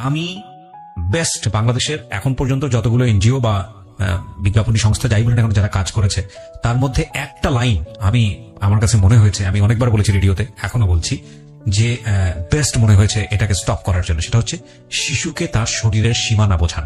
আমি বেস্ট বাংলাদেশের এখন পর্যন্ত যতগুলো এনজিও বা বিজ্ঞাপনী সংস্থা যাই বলেন এখন যারা কাজ করেছে তার মধ্যে একটা লাইন আমি আমার কাছে মনে হয়েছে, আমি অনেকবার বলেছি রেডিওতে, এখনো বলছি, যে বেস্ট মনে হয়েছে এটাকে স্টপ করার জন্য, সেটা হচ্ছে শিশুকে তার শরীরের সীমানা বোঝান।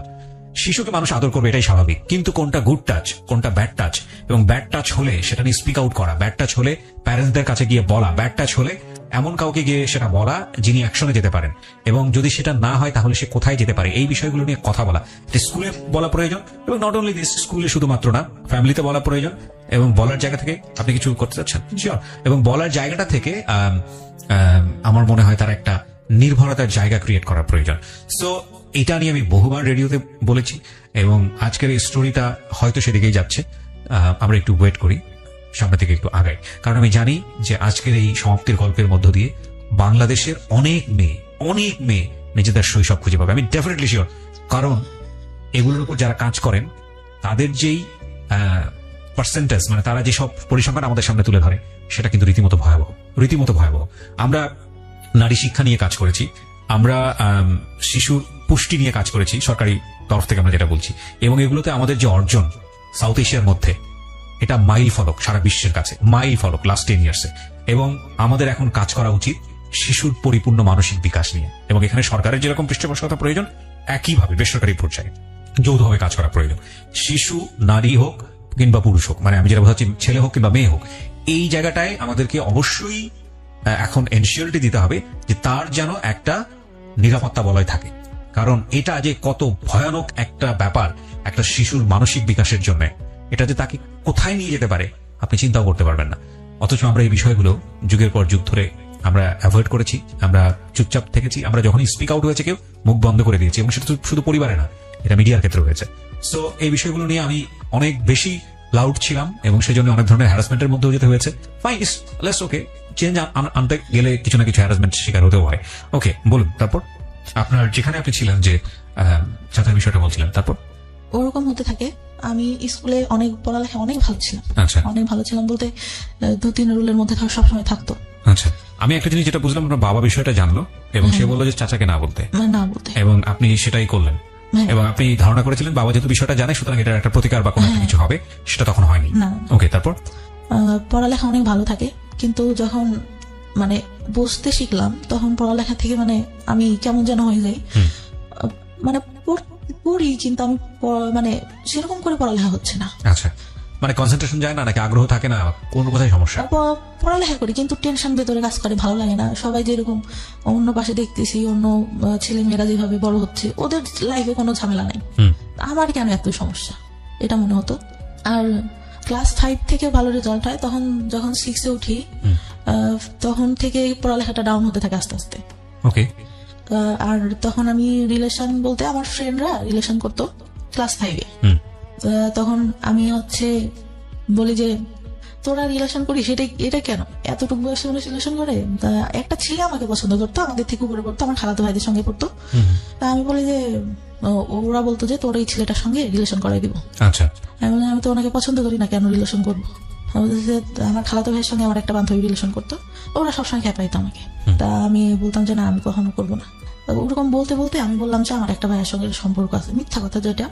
শিশুকে মানুষ আদর করবে এটাই স্বাভাবিক, কিন্তু কোনটা গুড টাচ কোনটা ব্যাড টাচ, এবং ব্যাড টাচ হলে সেটা নিয়ে স্পিক আউট করা, ব্যাড টাচ হলে প্যারেন্টসদের কাছে গিয়ে বলা, ব্যাড টাচ হলে এমন কাউকে গিয়ে সেটা বলা যিনি অ্যাকশনে যেতে পারেন, এবং যদি সেটা না হয় তাহলে সে কোথায় যেতে পারে, এই বিষয়গুলো নিয়ে কথা বলা। স্কুলে বলা প্রয়োজন, এবং নট অনলি দিস, স্কুলে শুধুমাত্র না, ফ্যামিলিতে বলা প্রয়োজন, এবং বলার জায়গা থেকে আপনি কিছু করতে চাচ্ছেন শিওর, এবং বলার জায়গাটা থেকে আমার মনে হয় তার একটা নির্ভরতার জায়গা ক্রিয়েট করা প্রয়োজন। সো এটা নিয়ে আমি বহুবার রেডিওতে বলেছি, এবং আজকের এই স্টোরিটা হয়তো সেদিকেই যাচ্ছে। আমরা একটু ওয়েট করি, সামনে থেকে একটু আগাই, কারণ আমি জানি যে আজকের এই সমাপ্তির গল্পের মধ্য দিয়ে বাংলাদেশের অনেক মেয়ে নিজেদের শৈশব খুঁজে পাবে। আমি ডেফিনেটলি শিওর, কারণ এগুলোর উপর যারা কাজ করেন তাদের যেই পার্সেন্টেজ, মানে তারা যেসব পরিসংখ্যান আমাদের সামনে তুলে ধরে সেটা কিন্তু রীতিমতো ভয়াবহ। আমরা নারী শিক্ষা নিয়ে কাজ করেছি, আমরা শিশুর পুষ্টি নিয়ে কাজ করেছি সরকারি তরফ থেকে, আমরা যেটা বলছি, এবং এগুলোতে আমাদের যে অর্জন সাউথ এশিয়ার মধ্যে, এটা মাইল ফলক সারা বিশ্বের কাছে, মাইল ফলক লাস্ট 10 ইয়ার্সে। এবং আমাদের এখন কাজ করা উচিত শিশুর পরিপূর্ণ মানসিক বিকাশ নিয়ে, এবং এখানে সরকারের যেরকম পৃষ্ঠপোষকতা প্রয়োজন একইভাবে বেসরকারি পর্যায়ে যৌথভাবে কাজ করা প্রয়োজন। শিশু নারী হোক কিংবা পুরুষ হোক, মানে আমি যেটা বোঝাচ্ছি ছেলে হোক কিংবা মেয়ে হোক, এই জায়গাটায় আমাদেরকে অবশ্যই এখন এনশিওরিটি দিতে হবে যে তার যেন একটা নিরাপত্তা বলয় থাকে, কারণ এটা যে কত ভয়ানক একটা ব্যাপার একটা শিশুর মানসিক বিকাশের জন্য, এটা যে তাকে কোথায় নিয়ে যেতে পারে আপনি চিন্তাও করতে পারবেন না। অথচ আমরা এই বিষয়গুলো যুগের পর যুগ ধরে আমরা অ্যাভয়েড করেছি, আমরা চুপচাপ থেকেছি, আমরা যখনই স্পিক আউট হয়েছে কেউ মুখ বন্ধ করে দিয়েছি, এবং সেটা শুধু পরিবারে না, এটা মিডিয়ার ক্ষেত্রে হয়েছে। সো এই বিষয়গুলো নিয়ে আমি অনেক বেশি লাউড ছিলাম, এবং সেই জন্য অনেক ধরনের হ্যারাসমেন্টের মধ্যেও যেতে হয়েছে। ফাইন, লেটস ওকে, চেঞ্জ আনতে গেলে কিছু না কিছু হ্যারাসমেন্ট শিকার হতেও হয়। ওকে, বলুন তারপর আপনার যেখানে আপনি ছিলেন, যে চাচার বিষয়টা বলছিলেন, তারপর ওরকম হতে থাকে। আমি স্কুলে অনেক পড়ালেখা অনেক ভালো ছিলাম। আচ্ছা, অনেক ভালো ছিলাম বলতে 2-3 রুলের মধ্যে সবসময় থাকতো। আচ্ছা, আমি একটা জিনিস যেটা বুঝলাম, আপনার বাবা বিষয়টা জানলো এবং সে বললো যে চাচাকে না বলতে, এবং আপনি সেটাই করলেন, এবং আপনি ধারণা করেছিলেন বাবা যেহেতু বিষয়টা জানে সুতরাং এটা একটা প্রতিকার বা কোনো কিছু হবে, সেটা তখন হয়নি। ওকে, তারপর পড়ালেখা অনেক ভালো থাকে, কিন্তু যখন মানে বুঝতে শিখলাম তখন পড়ালেখা থেকে মানে আমি কেমন যেন হয়ে যাই, মানে পড়ি কিন্তু আমি মানে সেরকম করে পড়ালেখা হচ্ছে না। আচ্ছা, মানে কনসেন্ট্রেশন যায় না, নাকি আগ্রহ থাকে না, কোন কোথায় সমস্যা? পড়ালেখা করি কিন্তু টেনশন ভেতরে কাজ করে, ভালো লাগে না। সবাই যেরকম অন্য পাশে দেখতেছি, অন্য ছেলে মেয়েরা যেভাবে বড় হচ্ছে, ওদের লাইফে কোনো ঝামেলা নাই, আমার কেন এত সমস্যা, এটা মনে হতো। আর ক্লাস 5 থেকে ভালো রেজাল্ট হয়, তখন যখন 6-এ উঠি তখন থেকে পড়ালেখাটা ডাউন হতে থাকে আস্তে আস্তে। ওকে, আর তখন আমি রিলেশন বলতে আমার ফ্রেন্ডরা রিলেশন করতো ক্লাস 5-এ। তখন আমি বলি যে তোরা রিলেশন করিস, এটা কেন, এতটুকু বয়সে মানুষ রিলেশন করে? একটা ছেলে আমাকে পছন্দ করতো, আমাদের থেকে উপরে পড়তো, আমার খালাতো ভাইদের সঙ্গে পড়তো। তা আমি বলি যে ওরা বলতো যে তোর এই ছেলেটার সঙ্গে রিলেশন করাই দিব। আচ্ছা, আমি তো ওনাকে পছন্দ করি না, কেন রিলেশন করবো? আমার খালাতো ভাইয়ের সঙ্গে আমার একটা বান্ধবী রিলেশন করতো, ওরা সবসময় খেপাইতো আমাকে। তা আমি বলতাম যে না, আমি কখনো করবো না। ওরকম বলতে বলতে আমি বললাম যে আমার একটা ভাইয়ের সঙ্গে সম্পর্ক আছে, মিথ্যা কথা যেটা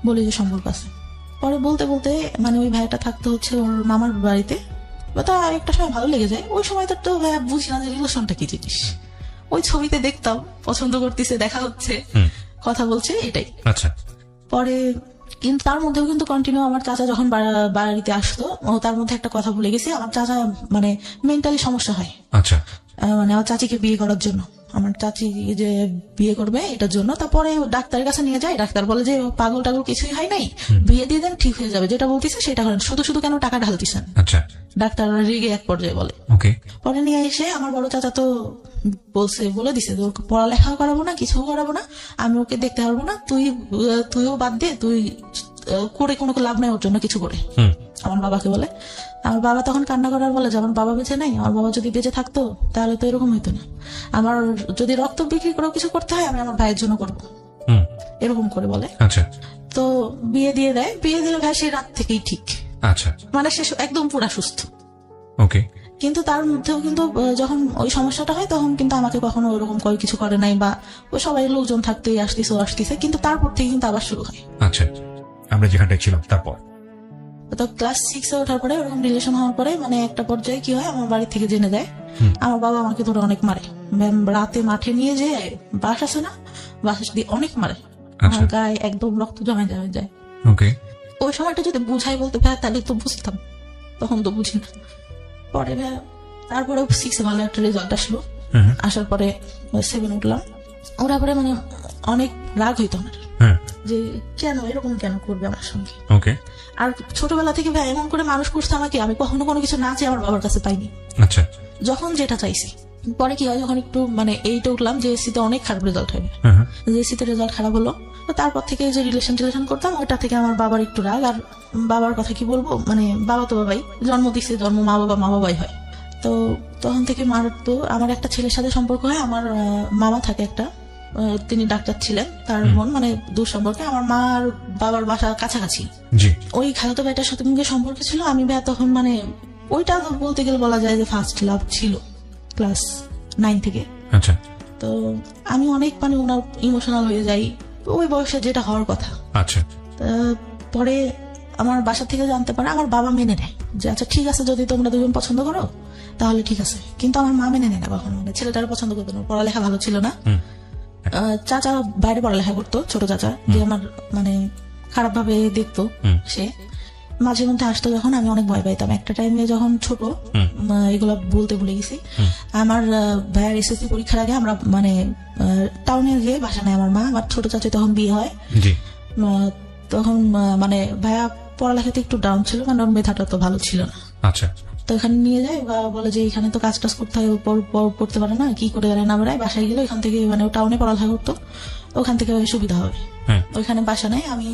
বলি যে সম্পর্ক আছে। পরে বলতে বলতে মানে ওই ভাইটা থাকতো ওর মামার বাড়িতে, তা একটা সময় ভালো লেগে যায়। ওই সময় তো ভাইয়া বুঝি না যে রিলেশনটা কি জিনিস। ওই ছবিতে দেখতাম পছন্দ করতেছে, দেখা হচ্ছে, কথা বলছে, এটাই। আচ্ছা, পরে কিন্তু তার মধ্যেও কিন্তু কন্টিনিউ আমার চাচা যখন বাড়িতে আসতো, তার মধ্যে একটা কথা ভুলে গেছি, আমার চাচা মানে মেন্টালি সমস্যা হয়। আচ্ছা, মানে আমার চাচিকে বিয়ে করার জন্য, আমার চাচি যে বিয়ে করবে এটার জন্য। তারপরে ডাক্তারের কাছে নিয়ে যায়, ডাক্তার বলে যে পাগল টাগল কিছুই হয় নাই, বিয়ে দিয়ে দেন, ঠিক হয়ে যাবে, যেটা বলতেছে সেটা করেন, শুধু শুধু কেন টাকা ঢালতেছেন। আচ্ছা, ডাক্তার রেগে এক পর্যায়ে বলে। ওকে, পরে নিয়ে এসে আমার বড় চাচা তো বলে দিছে তোর পড়ালেখাও করাবো না, কিছু করাবো না, আমি ওকে দেখতে পারবো না, তুইও বাদ দে, তুই করে কোনো লাভ নাই ওর জন্য কিছু করে, আমার বাবাকে বলে। আমার বাবা তখন কান্না করার বলে যে আমার বাবা বেঁচে নাই, আমার বাবা যদি বেঁচে থাকতো তাহলে তো এরকম হইতো না, আমার যদি রক্ত বিক্রি করেও কিছু করতে হয় আমি আমার ভাইয়ের জন্য করবো, এরকম করে বলে। আচ্ছা, তো বিয়ে দিয়ে দেয়, বিয়ে দিলে ভাই সেই রাত থেকেই ঠিক, আচ্ছা, মানে সে একদম পুরা সুস্থ। ওকে, কিন্তু তার মধ্যেও কিন্তু যখন ওই সমস্যাটা হয় তখন কিন্তু আমাকে কখনো ওরকম কিছু করে নাই, বা ওই সবাই লোকজন থাকতেই আসতেছে, কিন্তু তারপর থেকে কিন্তু আবার শুরু হয়। আচ্ছা, আমরা যেখানটায় ছিলাম তারপর তো ক্লাস 6 ওঠার পরে ওরকম রিলেশন হওয়ার পরে মানে একটা পর্যায়ে কি হয়, আমার বাড়ি থেকে জেনে যায়। আমার বাবা আমাকে ধরে অনেক মারে, রাতে মাঠে নিয়ে যে বাস আছে না, বাস দিয়ে অনেক মারে, আমার গায়ে একদম রক্ত জমে যায়। ওকে, ওই সময়টা যদি বুঝাই বলতে ভাই তাহলে তো বুঝতাম, তখন তো বুঝি না। পরে ভাই তারপরে 6 ভালো একটা রেজাল্ট আসলো, আসার পরে 7 উঠলাম। ওরা পরে মানে অনেক রাগ হইতো আমার যে কেন এরকম কেন করবে আমার সঙ্গে। ওকে, আর ছোটবেলা থেকে ভাই এমন করে মানুষ করছে আমাকে, আমি কখনো কোনো কিছু না চেয়ে আমার বাবার কাছে পাইনি। আচ্ছা, যখন যেটা চাইছি। পরে কি হয়, যখন একটু মানে 8 উঠলাম, জেএসসি তে অনেক খারাপ রেজাল্ট হবে, জেএসসি তে রেজাল্ট খারাপ হলো। তো তারপর থেকে যে রিলেশন করতাম, ওটা থেকে আমার বাবার একটু রাগ। আর বাবার কথা কি বলবো, মানে বাবা তো বাবাই, জন্ম দিচ্ছে, জন্ম মা বাবাই হয়। তো তখন থেকে মার তো আমার একটা ছেলের সাথে সম্পর্ক হয়। আমার মামা থাকে একটা, তিনি ডাক্তার ছিলেন, তার বোন, মানে দূর সম্পর্কে। আমার মা আর বাবার বাসা কাছাকাছি। ওই খালাতো ভাইটার সাথে মুখে সম্পর্ক ছিল। আমি ভাই তখন মানে ওইটা বলতে গেলে বলা যায় যে ফার্স্ট লাভ ছিল, ক্লাস 9 থেকে। আচ্ছা, তো আমি অনেক মানে ওনার ইমোশনাল হয়ে যাই, ওই বয়সে যেটা হওয়ার কথা। আচ্ছা, পরে আমার বাসা থেকে জানতে পারে, আমার বাবা মেনে নেয় যে আচ্ছা ঠিক আছে, যদি তোমরা দুজন পছন্দ করো তাহলে ঠিক আছে। কিন্তু আমার মা মেনে নেয় না কখনো, মানে ছেলেটার পছন্দ করতো না, পড়ালেখা ভালো ছিল না। চাচা বাইরে পড়ালেখা করতো, ছোট চাচা, যে আমার মানে খারাপ ভাবে দেখতো। সে মাঝে মধ্যে আসতো যখন, আমি অনেক ভয় পাইতাম। একটা টাইমে যখন ছোট, এগুলা বলতে ভুলে গেছি, আমার ভাইয়ের এসএসসি পরীক্ষার আগে আমরা মানে টাউনে গিয়ে বাসা নেয় আমার মা। আমার ছোট চাচা তখন বিয়ে হয়, তখন মানে ভাইয়া পড়ালেখাতে একটু ডাউন ছিল, মানে ওর মেধাটা তো ভালো ছিল না। আচ্ছা, তো এখানে নিয়ে যায়, বলে যে এখানে তো কাজ টাজ করতে হয়, পড়তে পারে না, কি করে বেড়ায় না বেড়ায়। বাসায় গেলে এখান থেকে মানে টাউনে পড়ালেখা করতো, ওখান থেকে সুবিধা হবে। ওইখানে বাসা নেয়। আমি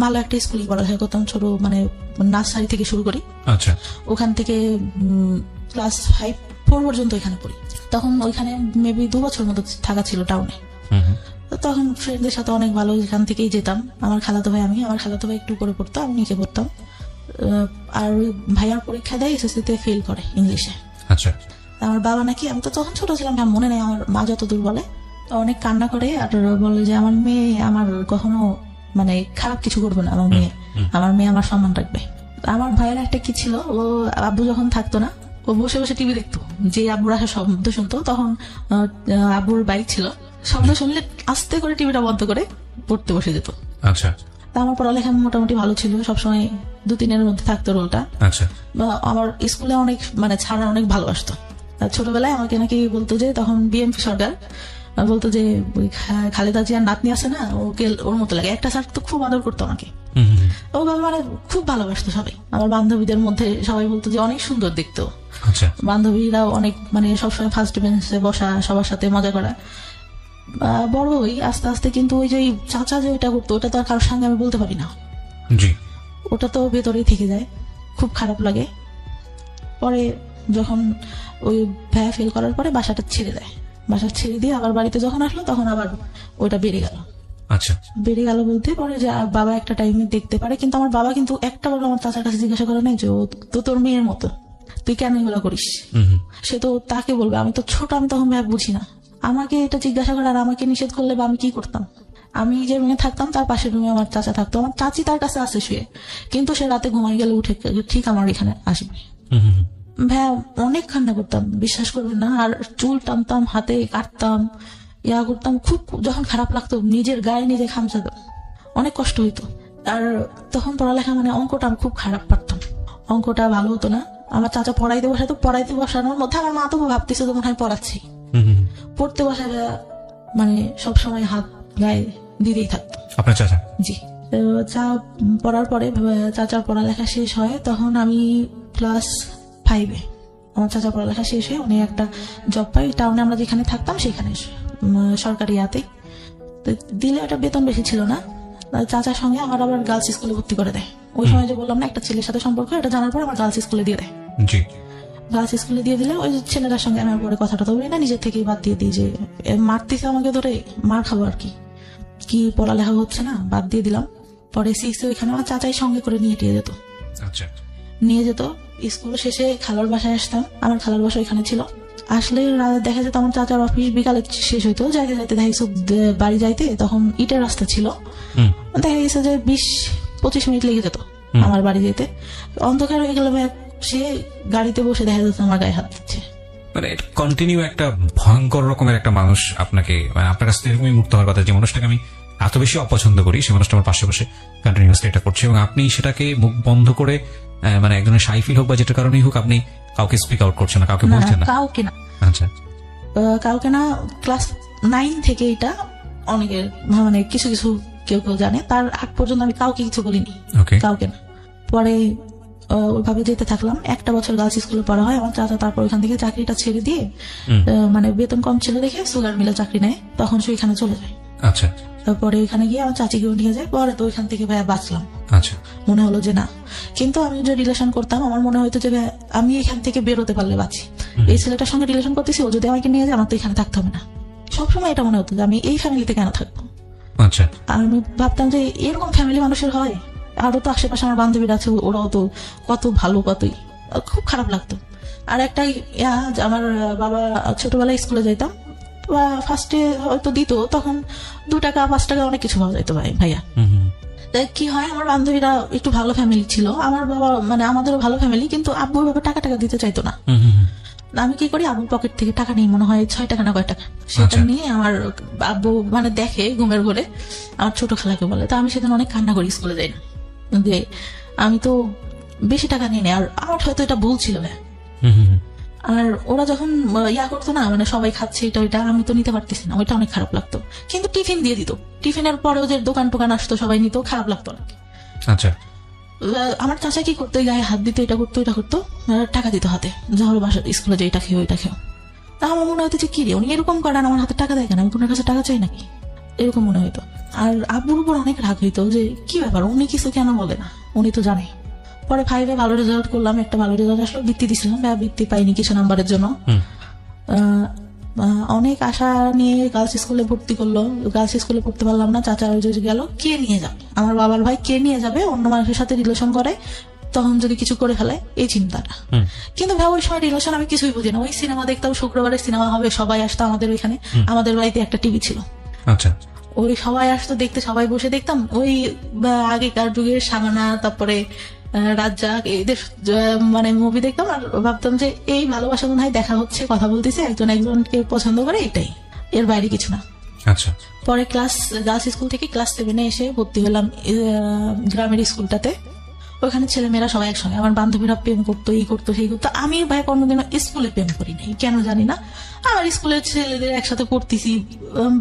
ভালো একটা স্কুলে পড়ালেখা করতাম, ছোট মানে নার্সারি থেকে শুরু করি। আচ্ছা, ওখান থেকে ক্লাস 5-4 পর্যন্ত এখানে পড়ি। তখন ওইখানে মেবি 2 বছর মতো থাকা ছিল টাউনে। তখন ফ্রেন্ডদের সাথে অনেক ভালো, এখান থেকেই যেতাম। আমার খালাতো ভাই একটু করে পড়তো, আমি নিচে পড়তাম। আর ওই ভাইয়ার পরীক্ষা দেয়, এসএসসি তে ফেল করে ইংলিশে। আচ্ছা, আমার বাবা নাকি, আমি তো তখন ছোট ছিলাম, মনে নেই, আমার মা যতদূর বলে, অনেক কান্না করে আর বলে যে আমার মেয়ে আমার কখনো মানে খারাপ কিছু করবে না, আমার মেয়ে আমার সম্মান রাখবে। আমার ভাইয়ের একটা কি ছিল, ও আব্বু যখন থাকতো না, ও বসে বসে টিভি দেখতো। যে আব্বুর আসা শব্দ শুনতো, তখন আব্বুর বাইক ছিল, শব্দ শুনলে আস্তে করে টিভিটা বন্ধ করে পড়তে বসে যেত। আচ্ছা, তা আমার পড়ালেখা মোটামুটি ভালো ছিল, সবসময় 2-3 মধ্যে থাকতো রোলটা। আচ্ছা, আমার স্কুলে অনেক মানে ছাড়া অনেক ভালোবাসতো। ছোটবেলায় আমাকে নাকি বলতো যে, তখন বিএমপি সরকার, বলতো যে খালেদা জিয়ার নাতনি আছে না, ওকে ওর মতো লাগে। একটা স্যার তো খুব আদর করতো আমাকে, ও মানে খুব ভালোবাসতো সবাই। আমার বান্ধবীদের মধ্যে সবাই বলতো যে অনেক সুন্দর দেখতো। আচ্ছা, বান্ধবীরাও অনেক মানে সবসময় ফার্স্ট বেঞ্চে বসা, সবার সাথে মজা করা। বড় হই আস্তে আস্তে, কিন্তু ওই যে চাচা যে ওইটা করতো, ওটা তো আর কারোর সঙ্গে আমি বলতে পারি না। ওটা তো ভেতরেই থেকে যায়, খুব খারাপ লাগে। পরে যখন ওই ভাইয়া ফেল করার পরে বাসা ছেড়ে দিয়ে আবার বাড়িতে যখন আসলো, তখন আবার ওইটা বেড়ে গেল। আচ্ছা, বেড়ে গেল বলতে পরে যে বাবা একটা টাইমে দেখতে পারে, কিন্তু আমার বাবা কিন্তু একটা বার আমার চাচার কাছে জিজ্ঞাসা করে নাই যে ও তো তোর মেয়ের মতো, তুই কেন এগুলো করিস। সে তো তাকে বলবে, আমি তো ছোট, আমি তখন ভাই বুঝি না। আমাকে এটা জিজ্ঞাসা করে আর আমাকে নিষেধ করলে বা আমি কি করতাম। আমি যে রুমে থাকতাম তার পাশের রুমে আমার চাচা থাকতো, আমার চাচি তার কাছে আসে শুয়ে, কিন্তু সে রাতে ঘুমাই গেলে উঠে ঠিক আমার এখানে আসবে। ভাইয়া অনেক কান্না করতাম, বিশ্বাস করবেন না। আর চুল টানতাম, হাতে কাটতাম, করতাম। খুব যখন খারাপ লাগতো, নিজের গায়ে নিজে খামচাতাম, অনেক কষ্ট হইতো। আর তখন পড়ালেখা মানে অঙ্কটা আমি খুব খারাপ পারতাম, অঙ্কটা ভালো হতো না। আমার চাচা পড়াইতে বসানোর মধ্যে আমার মা তো ভাবতেছে তখন আমি পড়াচ্ছি, পড়তে বসা মানে সবসময় হাত গায়ে দিতেই থাকতো। আপনার চাচা? জি। চা পড়ার পরে চাচার পড়ালেখা শেষ হয়, তখন আমি ক্লাস 5-এ। আমার চাচা পড়ালেখা শেষ হয়ে উনি একটা জব পাই টাউনে, আমরা যেখানে থাকতাম সেখানে, সরকারি হাতে দিলে। ওটা বেতন বেশি ছিল না। চাচার সঙ্গে আমার আবার গার্লস স্কুলে ভর্তি করে দেয়। ওই সময় যে বললাম না একটা ছেলের সাথে সম্পর্ক, এটা জানার পর আমার গার্লস স্কুলে দিয়ে দেয়। গার্লস স্কুলে দিয়ে দিলে ওই ছেলেটার সঙ্গে আমি পরে কথাটা তো বলি না, নিজের থেকেই বাদ দিয়ে দিই যে মারতেছে আমাকে ধরে, মার খাবো আর কি পড়ালেখা হচ্ছে না, বাদ দিয়ে দিলাম। পরে 6-এ ওইখানে আমার চাচাই সঙ্গে করে নিয়ে যেত। স্কুল শেষে খালার বাসায় আসতাম, আমার খালার বাসা এখানে ছিল। আসলে দেখা যেত আমার চাচার অফিস বিকালে শেষ হইতো, যাইতে যাইতে দেখা গেছে বাড়ি যাইতে তখন ইটের রাস্তা ছিল, দেখা গেছে যে 20-25 মিনিট লেগে যেত আমার বাড়ি যেতে। অন্ধকার হয়ে গেলে সে গাড়িতে বসে দেখা যেত আমার গায়ে হাত দিচ্ছে। মানে কন্টিনিউ একটা ভয়ঙ্কর রকমের একটা মানুষ আপনাকে, মানে আপনার কাছ থেকে এরকমই মুক্ত হওয়ার কথা। যে মানুষটাকে আমি এত বেশি অপছন্দ করি, সেই মানুষটা আমার পাশে বসে কন্টিনিউয়াসলি এটা করছে, এবং আপনি সেটাকে মুখ বন্ধ করে মানে একজনের সাই ফিল হোক বা যেটা কারণেই হোক, আপনি কাউকে স্পিক আউট করছেন না, কাউকে বলছেন না। কাউকে না, আচ্ছা, কাউকে না। ক্লাস 9 থেকে এটা অনেকের মানে কিছু কিছু কেউ কেউ জানে, তার আগ পর্যন্ত আমি কাউকে কিছু বলিনি, ওকে, কাউকে না। পরে ওইভাবে যেতে থাকলাম, একটা বছর গার্লস স্কুলে পড়া হয় আমার চাচা। তারপর ওইখান থেকে চাকরিটা ছেড়ে দিয়ে মানে বেতন কম ছিল দেখে সুগার মিলে চাকরি নেয়, তখন সে ওইখানে চলে যায়। আচ্ছা, তারপরে ওইখানে গিয়ে আমার চাচিকেও নিয়ে যায়। পরে তো ওইখান থেকে ভাইয়া বাঁচলাম, আচ্ছা, মনে হলো যে না। কিন্তু আমি যে রিলেশন করতাম আমার মনে হতো যে ভাইয়া, আমি এখান থেকে বেরোতে পারলে বাঁচি। এই ছেলেটার সঙ্গে রিলেশন করতেছি, ও যদি আমাকে নিয়ে যায় আমার তো এখানে থাকতে হবে না। সবসময় এটা মনে হতো যে আমি এই ফ্যামিলিতে কেন থাকবো। আচ্ছা, আর আমি ভাবতাম যে এরকম ফ্যামিলি মানুষের হয়। আরো তো আশেপাশে আমার বান্ধবীরা আছে, ওরাও তো কত ভালো, কতই। খুব খারাপ লাগতো। আর একটাই আমার বাবা ছোটবেলায় স্কুলে যাইতাম, ফার্স্টে হয়তো দিত, তখন 2 টাকা 5 টাকা অনেক কিছু পাওয়া যাইতো ভাইয়া। তাই কি হয়, আমার বান্ধবীরা একটু ভালো ফ্যামিলি ছিল, আমার বাবা মানে আমাদেরও ভালো ফ্যামিলি, কিন্তু আব্বু ভাবে টাকা দিতে চাইতো না। আমি কি করি, আব্বুর পকেট থেকে টাকা নিই, মনে হয় 6 টাকা না কয় টাকা, সেটা নিয়ে আমার আব্বু মানে দেখে ঘুমের ঘরে, আমার ছোট খালাকে বলে। তো আমি সেদিন অনেক কান্না করি, স্কুলে যাই না, যে আমি তো বেশি টাকা নিয়ে নেই। আর আমার হয়তো এটা ভুল ছিল না। আর ওরা যখন করতো না, মানে সবাই খাচ্ছে এটা ওইটা, আমি তো নিতে পারতেছি না, ওইটা অনেক খারাপ লাগতো। কিন্তু টিফিন দিয়ে দিত, টিফিনের পরেও যে দোকান টোকান আসতো সবাই নিত, খারাপ লাগতো অনেক। আচ্ছা, আমার চাচা কি করতো, গায়ে হাত দিত, এটা করতো ওটা করতো, টাকা দিত হাতে, যাওয়ার বাসা স্কুলে যে এটা খেয়ে ওইটা খেয়ে। তা আমার মনে হতো যে কি রে, উনি এরকম করেন, আমার হাতে টাকা দেয় কেন, আমি কোনের কাছে টাকা চাই নাকি, এরকম মনে হইতো। আর আব্বুর উপর অনেক রাগ হইতো যে কি ব্যাপার, উনি কিছু কেন বলে না, উনি তো জানে। পরে 5-এ ভালো রেজাল্ট করলাম, একটা ভালো রেজাল্ট আসলো, বৃত্তি দিছিলাম, বৃত্তি পাইনি কিছু নাম্বারের জন্য। অনেক আশা নিয়ে গার্লস স্কুলে ভর্তি করলো, গার্লস স্কুলে পড়তে পারলাম না। চাচা ওই যে গেল, কে নিয়ে যাবে, আমার বাবার ভাই কে নিয়ে যাবে, অন্য মানুষের সাথে রিলেশন করে, তখন যদি কিছু করে ফেলে, এই চিন্তাটা। কিন্তু ভাই ওই সময় রিলেশন আমি কিছুই বুঝি না। ওই সিনেমা দেখতাম, শুক্রবারে সিনেমা হবে, সবাই আসতো আমাদের ওইখানে, আমাদের বাড়িতে একটা টিভি ছিল। আচ্ছা, ওই সবাই আসতো দেখতে, সবাই বসে দেখতাম। ওই আগেকার যুগের সামানা, তারপরে রাজ্জাক, এদের মানে মুভি দেখতাম। আর ভাবতাম যে এই ভালোবাসা মনে হয় দেখা হচ্ছে, কথা বলতেছে, একজন একজনকে পছন্দ করে, এটাই, এর বাইরে কিছু না। আচ্ছা, পরে গার্লস স্কুল থেকে ক্লাস 7-এ এসে ভর্তি হলাম গ্রামের স্কুলটাতে। ওখানে ছেলেমেয়েরা সবাই একসঙ্গে, আমার বান্ধবীরা প্রেম করতো, এই করতো সেই করতো। আমি ভাই কোনোদিনও স্কুলে প্রেম করি নাই, কেন জানি না। আমার স্কুলের ছেলেদের একসাথে পড়তেছি,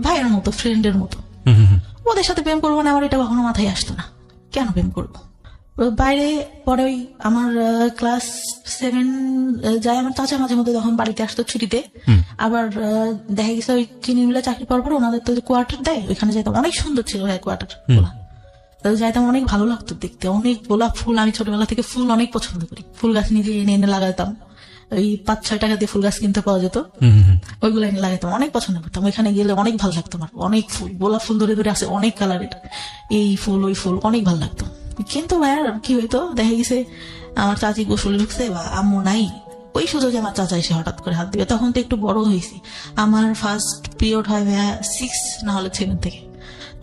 ভাইয়ের মতো, ফ্রেন্ডের মতো। ওদের সাথে প্রেম করবো না, আমার এটা কখনো মাথায় আসতো না, কেন প্রেম করবো। বাইরে পরে ওই আমার ক্লাস 7 যায়, আমার চাচা মাঝে মধ্যে যখন বাড়িতে আসতো ছুটিতে, আবার দেখা গেছে ওই চিনি মিলে চাকরি পাওয়ার পর ওনাদের তো কোয়ার্টার দেয়, ওইখানে যেতাম। অনেক সুন্দর ছিল ভাই কোয়ার্টার, যাইতাম, অনেক ভালো লাগতো দেখতে, অনেক গোলাপ ফুল। আমি ছোটবেলা থেকে ফুল অনেক পছন্দ করি, ফুল গাছ নিজে এনে এনে লাগাতাম। ওই 5-6 টাকা দিয়ে ফুল গাছ কিনতে পাওয়া যেত, ওইগুলো এনে লাগাতাম, অনেক পছন্দ করতাম। ওইখানে গেলে অনেক ভালো লাগতো আমার, অনেক ফুল, গোলাপ ফুল ধরে ধরে আসে, অনেক কালারের, এই ফুল ওই ফুল, অনেক ভালো লাগতো। কিন্তু ভাইয়ার কি হইতো, দেখা গেছে আমার চাচি গোসলে ঢুকছে বা আম্মু নাই, ওই সুযোগে আমার চাচা এসে হঠাৎ করে হাত দিবে। তখন তো একটু বড় হয়েছি, আমার ফার্স্ট পিরিয়ড হয় ভাইয়া 6 না হলে 7 থেকে।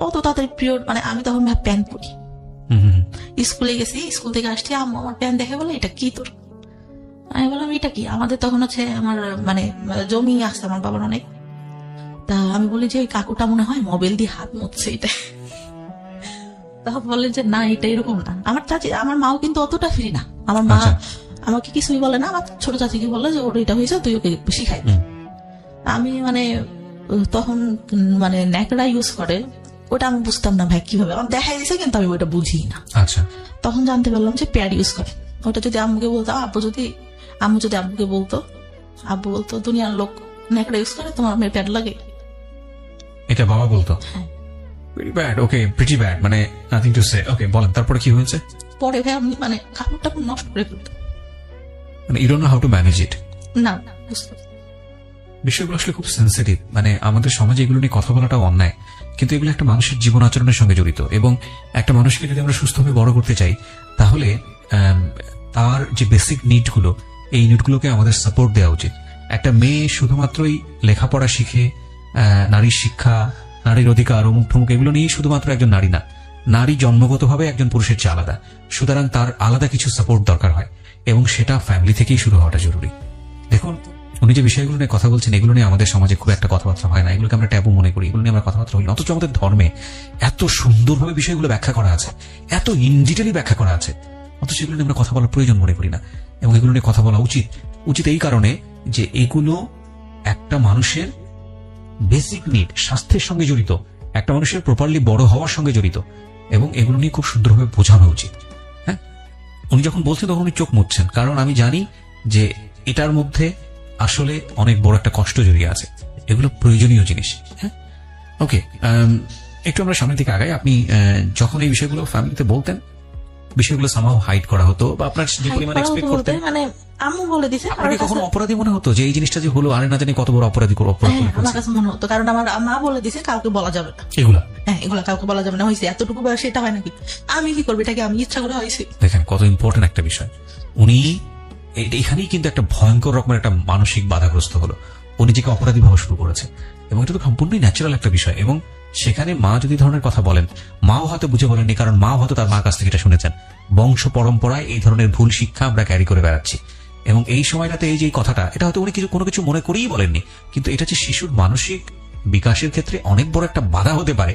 অত তাড়াতাড়ি পিরিয়ড, মানে আমি তখন ভাই প্যান্ট পরি, স্কুলে গেছি, স্কুল থেকে আসছি, আম্মু আমার প্যান্ট দেখে বলে এটা কি তোর। আমি বললাম এটা কি, আমাদের তখন হচ্ছে আমার মানে জমি আছে আমার বাবার অনেক। তা আমি বলি যে ওই কাকুটা মনে হয় মোবাইল দিয়ে হাত মুছছে, এটা। তখন বললেন যে না, এটা এরকম না। আমার চাচি, আমার মাও কিন্তু অতটা ফ্রি না, আমার মা আমাকে কিছুই বলে না, আমার ছোট চাচিকে বলে যে ওর এটা হয়েছে, তুই ওকে শিখাই। আমি মানে তখন মানে ন্যাকড়া ইউজ করে, ওটা আমি বুঝতাম না ভাই কিভাবে, আমার দেখা দিয়েছে কিন্তু আমি ওটা বুঝি না। আচ্ছা, তখন জানতে পারলাম যে প্যাড ইউজ করে। ওটা যদি আম্মুকে বলতো, আম্মু যদি আব্বুকে বলতো, আব্বু বলতো দুনিয়ার লোক ন্যাকড়া ইউজ করে, তোমার মেয়ে প্যাড লাগে, এটা বাবা বলতো। হ্যাঁ, ভেরি ব্যাড, ওকে, প্রিটি ব্যাড, মানে নাথিং টু সে। ওকে, বলেন তারপরে কি হয়েছে। পরে ভাই আমি মানে কাপড়টা নষ্ট করে ফেলতো, মানে you don't know how to manage it. না বুঝতে। বিষয়গুলো আসলে খুব সেন্সিটিভ, মানে আমাদের সমাজে এগুলো নিয়ে কথা বলাটাও অন্যায়, কিন্তু এগুলো একটা মানুষের জীবন আচরণের সঙ্গে জড়িত। এবং একটা মানুষকে যদি আমরা সুস্থভাবে বড় করতে চাই, তাহলে তার যে বেসিক নিডগুলো, এই নিডগুলোকে আমাদের সাপোর্ট দেওয়া উচিত। একটা মেয়ে শুধুমাত্রই লেখাপড়া শিখে নারীর শিক্ষা, নারীর অধিকার, অমুক ঠুমুক এগুলো নিয়েই শুধুমাত্র একজন নারী না। নারী জন্মগতভাবে একজন পুরুষের চেয়ে আলাদা, সুতরাং তার আলাদা কিছু সাপোর্ট দরকার হয় এবং সেটা ফ্যামিলি থেকেই শুরু হওয়াটা জরুরি। দেখুন, উনি যে বিষয়গুলো নিয়ে কথা বলছেন, এগুলো নিয়ে আমাদের সমাজে খুব একটা কথাবার্তা হয় না, এগুলোকে আমরা ট্যাবু মনে করি, এগুলো নিয়ে আমরা কথাবার্তা হই না। অথচ আমাদের ধর্মে এত সুন্দরভাবে বিষয়গুলো ব্যাখ্যা করা আছে, এত ইন ডিটেইলি ব্যাখ্যা করা আছে, অথচ এগুলো নিয়ে আমরা কথা বলার প্রয়োজন মনে করি না। এবং এগুলো নিয়ে কথা বলা উচিত এই কারণে যে এগুলো একটা মানুষের বেসিক নিড, স্বাস্থ্যের সঙ্গে জড়িত, একটা মানুষের প্রপারলি বড় হওয়ার সঙ্গে জড়িত, এবং এগুলো নিয়ে খুব সুন্দরভাবে বোঝানো উচিত। হ্যাঁ, উনি যখন বলছেন তখন উনি চোখ মুছছেন, কারণ আমি জানি যে এটার মধ্যে আসলে অনেক বড় একটা কষ্ট জড়িয়ে আছে। এগুলো প্রয়োজনীয় জিনিস। হ্যাঁ, ওকে, একটু আমরা সামনের দিকে আগাই। আপনি যখন এই বিষয়গুলো ফ্যামিলিতে বলতেন, বিষয়গুলো সামহাও হাইড করা হতো বা আপনার যে পরিমাণ এক্সপেক্ট করতেন, মানে আম্মু বলে দিছে। আপনাকে কখনো অপরাধী মনে হতো যে এই জিনিসটা যে হলো, আরে না জানি কত বড় অপরাধী আমার কাছে মনে হতো, কারণ আমার মা বলে দিছে কাউকে বলা যাবে না এগুলা। হ্যাঁ, এগুলা কাউকে বলা যাবে না। হয়েছে এতটুকু বয়সে এটা হয় নাকি? আমি কি করবো? এটাকে আমি ইচ্ছা করে হয়েছে। দেখেন কত ইম্পর্টেন্ট একটা বিষয়। উনি এখানেই কিন্তু একটা ভয়ঙ্কর রকমের একটা মানসিক বাধাগ্রস্ত হলো, ও নিজেকে অপরাধী ভাবা শুরু করেছে, এবং এটা তো সম্পূর্ণই ন্যাচারাল একটা বিষয়। এবং সেখানে মা যদি ধরনের কথা বলেন, মাও হয়তো বুঝে বলেননি, কারণ মা হয়তো তার মার কাছ থেকে এটা শুনেছেন। বংশ পরম্পরায় এই ধরনের ভুল শিক্ষা আমরা ক্যারি করে বেড়াচ্ছি, এবং এই সময়টাতে এই যে কথাটা, এটা হয়তো উনি কোনো কিছু মনে করেই বলেননি, কিন্তু এটা যে শিশুর মানসিক বিকাশের ক্ষেত্রে অনেক বড় একটা বাধা হতে পারে,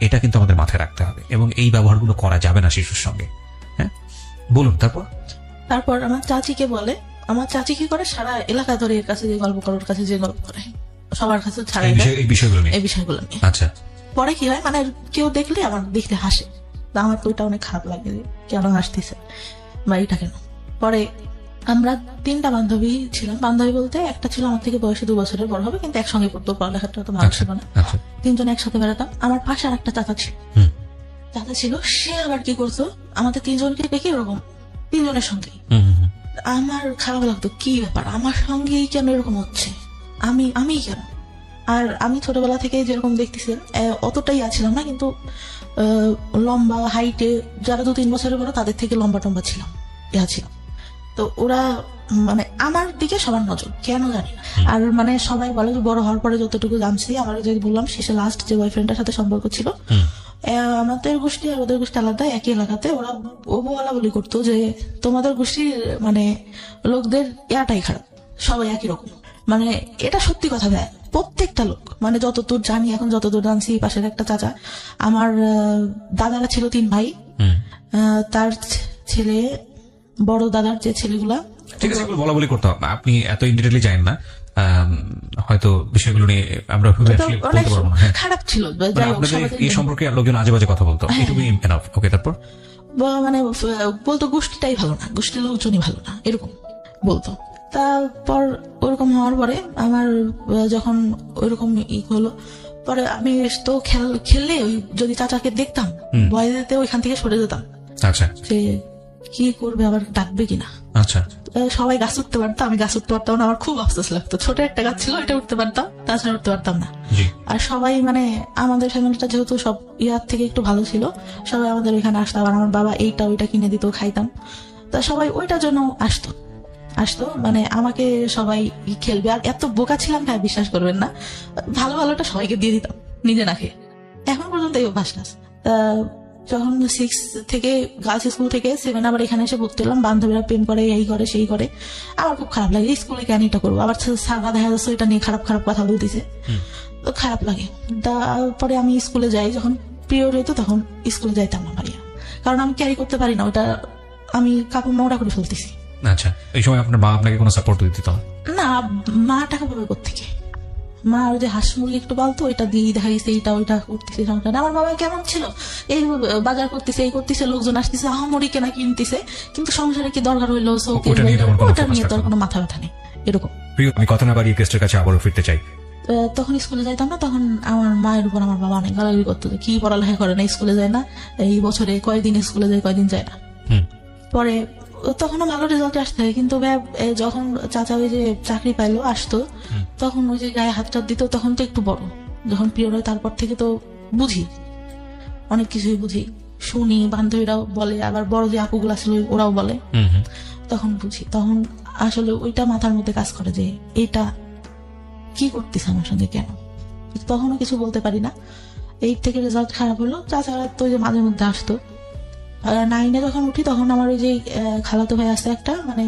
এটা কিন্তু আমাদের মাথায় রাখতে হবে, এবং এই ব্যবহারগুলো করা যাবে না শিশুর সঙ্গে। হ্যাঁ, বলুন। তারপর আমার চাচিকে বলে, আমার চাচি কি করে, সারা এলাকা ধরে এর কাছে যে গল্প করে, ওর কাছে যে গল্প করে, সবার কাছে ছাড়াই এই বিষয়গুলো নিয়ে। আচ্ছা, পরে কি হয়, মানে কেউ দেখলে আমার দেখলে হাসে, আমার তো ওইটা অনেক খারাপ লাগে, কেন হাসতেছে বা এটা কেন। পরে আমরা 3টা বান্ধবী ছিলাম। বান্ধবী বলতে একটা ছিল আমার থেকে বয়সে 2 বছরের বড় হবে, কিন্তু একসঙ্গে পড়তো, পড়ালেখাটা তো ভালো ছিল না। 3জন একসাথে বেড়াতাম। আমার পাশে আর একটা চাচা ছিল, সে আবার কি করতো, আমাদের 3জনকে দেখে এরকম 3জনের সঙ্গে। আমার খারাপ লাগতো, কি ব্যাপার, আমার সঙ্গেই কেন এরকম হচ্ছে, আমি কেন। আর আমি ছোটবেলা থেকে যেরকম দেখতেছি অতটাই আছিলাম না, কিন্তু লম্বা হাইটে যারা 2-3 বছরের বড় তাদের থেকে লম্বা টম্বা ছিলাম, ছিলাম। তো ওরা মানে আমার দিকে সবার নজর, কেন জানি না। আর মানে সবাই বলে যে বড় হওয়ার পরে যতটুকু জানছি, আমার যদি বললাম শেষে লাস্ট যে বয়ফ্রেন্ডের সাথে সম্পর্ক ছিল, আমাদের গোষ্ঠী আর ওদের গোষ্ঠী আলাদা, একই এলাকাতে। ওরা বলা বলি করতো যে তোমাদের গোষ্ঠীর মানে লোকদের ইয়াটাই খারাপ, সবাই একই রকম। মানে এটা সত্যি কথা দেয় প্রত্যেকটা লোক, মানে যতদূর জানি, এখন যতদূর জানছি। পাশের একটা চাচা, আমার দাদারা ছিল 3 ভাই, তার ছেলে, বড় দাদার যে ছেলেগুলা, ঠিক আছে, বলা বলি করতে হবে, আপনি এত ইনডিটেইলি জানেন না, হয়তো বিষয়গুলো নিয়ে আমরা খারাপ ছিল, এই সম্পর্কে লোকজন আজে বাজে কথা বলতো, এটুকুই এনাফ। ওকে, তারপর মানে বলতো গোষ্ঠীটাই ভালো না, গোষ্ঠীর লোকজনই ভালো না, এরকম বলতো। তারপর ওরকম হওয়ার পরে আমার যখন ওইরকম হলো, পরে আমি তো খেললে যদি চাচাকে দেখতাম, ভয় দিতে ওইখান থেকে সরে যেতাম। আচ্ছা, যে কি করবে, আবার ডাকবে কিনা। আচ্ছা, সবাই গাছ উঠতে পারতো, আমি গাছ উঠতে পারতাম না, আমার খুব আফসোস লাগতো। ছোট একটা গাছ ছিল, এটা উঠতে পারতাম, তাছাড়া উঠতে পারতাম না। আর সবাই মানে আমাদের ফ্যামিলিটা যেহেতু সব ইয়ার থেকে একটু ভালো ছিল, সবাই আমাদের এখানে আসতো। আর আমার বাবা এইটা ওইটা কিনে দিত, খাইতাম। তা সবাই ওইটার জন্য আসতো, মানে আমাকে সবাই খেলবে। আর এত বোকা ছিলাম, হ্যাঁ বিশ্বাস করবেন না, ভালোটা সবাইকে দিয়ে দিতাম, নিজে না খেয়ে। এখন পর্যন্ত এই অভ্যাস আছে। যখন 6 থেকে গার্লস স্কুল থেকে 7 আবার এখানে এসে ভর্তি হলাম, বান্ধবীরা প্রেম করে, এই করে সেই করে, আমার খুব খারাপ লাগে। স্কুলে কেন এটা করবো, আবার সারা দেখা যাচ্ছে এটা নিয়ে খারাপ কথা বলতেছে, তো খারাপ লাগে। তারপরে আমি স্কুলে যাই, যখন পিরিয়ড হইতো তখন স্কুলে যাইতাম না ভাইয়া, কারণ আমি ক্যারি করতে পারি না, ওটা আমি কাপড় নোংরা করে ফেলতেছি। আচ্ছা, এই সময় আপনার মা আপনাকে কোনো সাপোর্ট দিত না? মা টাকা পাবে কোত্থেকে? মা ওই যে হাঁস মুরগি একটু বলতো, ওইটা দিয়ে দেখা গেছে, এইটা ওইটা করতেছে সংসারে। আমার বাবা কেমন ছিল, এই বাজার করতেছে, এই করতেছে, লোকজন আসতেছে, মুড়ি কেনা কিনতেছে, কিন্তু সংসারে কি দরকার হইলো, ওটা নিয়ে তোর কোনো মাথা ব্যথা নেই, এরকম। আমি কথা না বাড়িয়ে কেস্টের কাছে আবারও ফিরতে চাই। তখন স্কুলে যাইতাম না, তখন আমার মায়ের উপর আমার বাবা অনেক গালাগালি করতো, কি পড়ালেখা করে না, স্কুলে যায় না, এই বছরে কয়েকদিন স্কুলে যায়, কয়েকদিন যায় না। পরে তখনও ভালো রেজাল্ট আসতে হয়, কিন্তু যখন চাচা ওই যে চাকরি পাইলো আসতো, তখন ওই যে গায়ে হাত টাত দিত, তখন তো একটু বড়, যখন পিরিয়ড হয় তারপর থেকে তো বুঝি, অনেক কিছুই বুঝি, শুনি, বান্ধবীরাও বলে, আবার বড় যে আপুগুলা ছিল ওরাও বলে। তখন বুঝি, তখন আসলে ওইটা মাথার মধ্যে কাজ করে যে এটা কি করতেছে আমার সঙ্গে, কেন। তখনও কিছু বলতে পারি না। 8 থেকে রেজাল্ট খারাপ হলো, চাচারা তো যে মাঝে মধ্যে আসতো। 9-এ যখন উঠি তখন আমার ওই যে খালাতো ভাই আছে একটা, মানে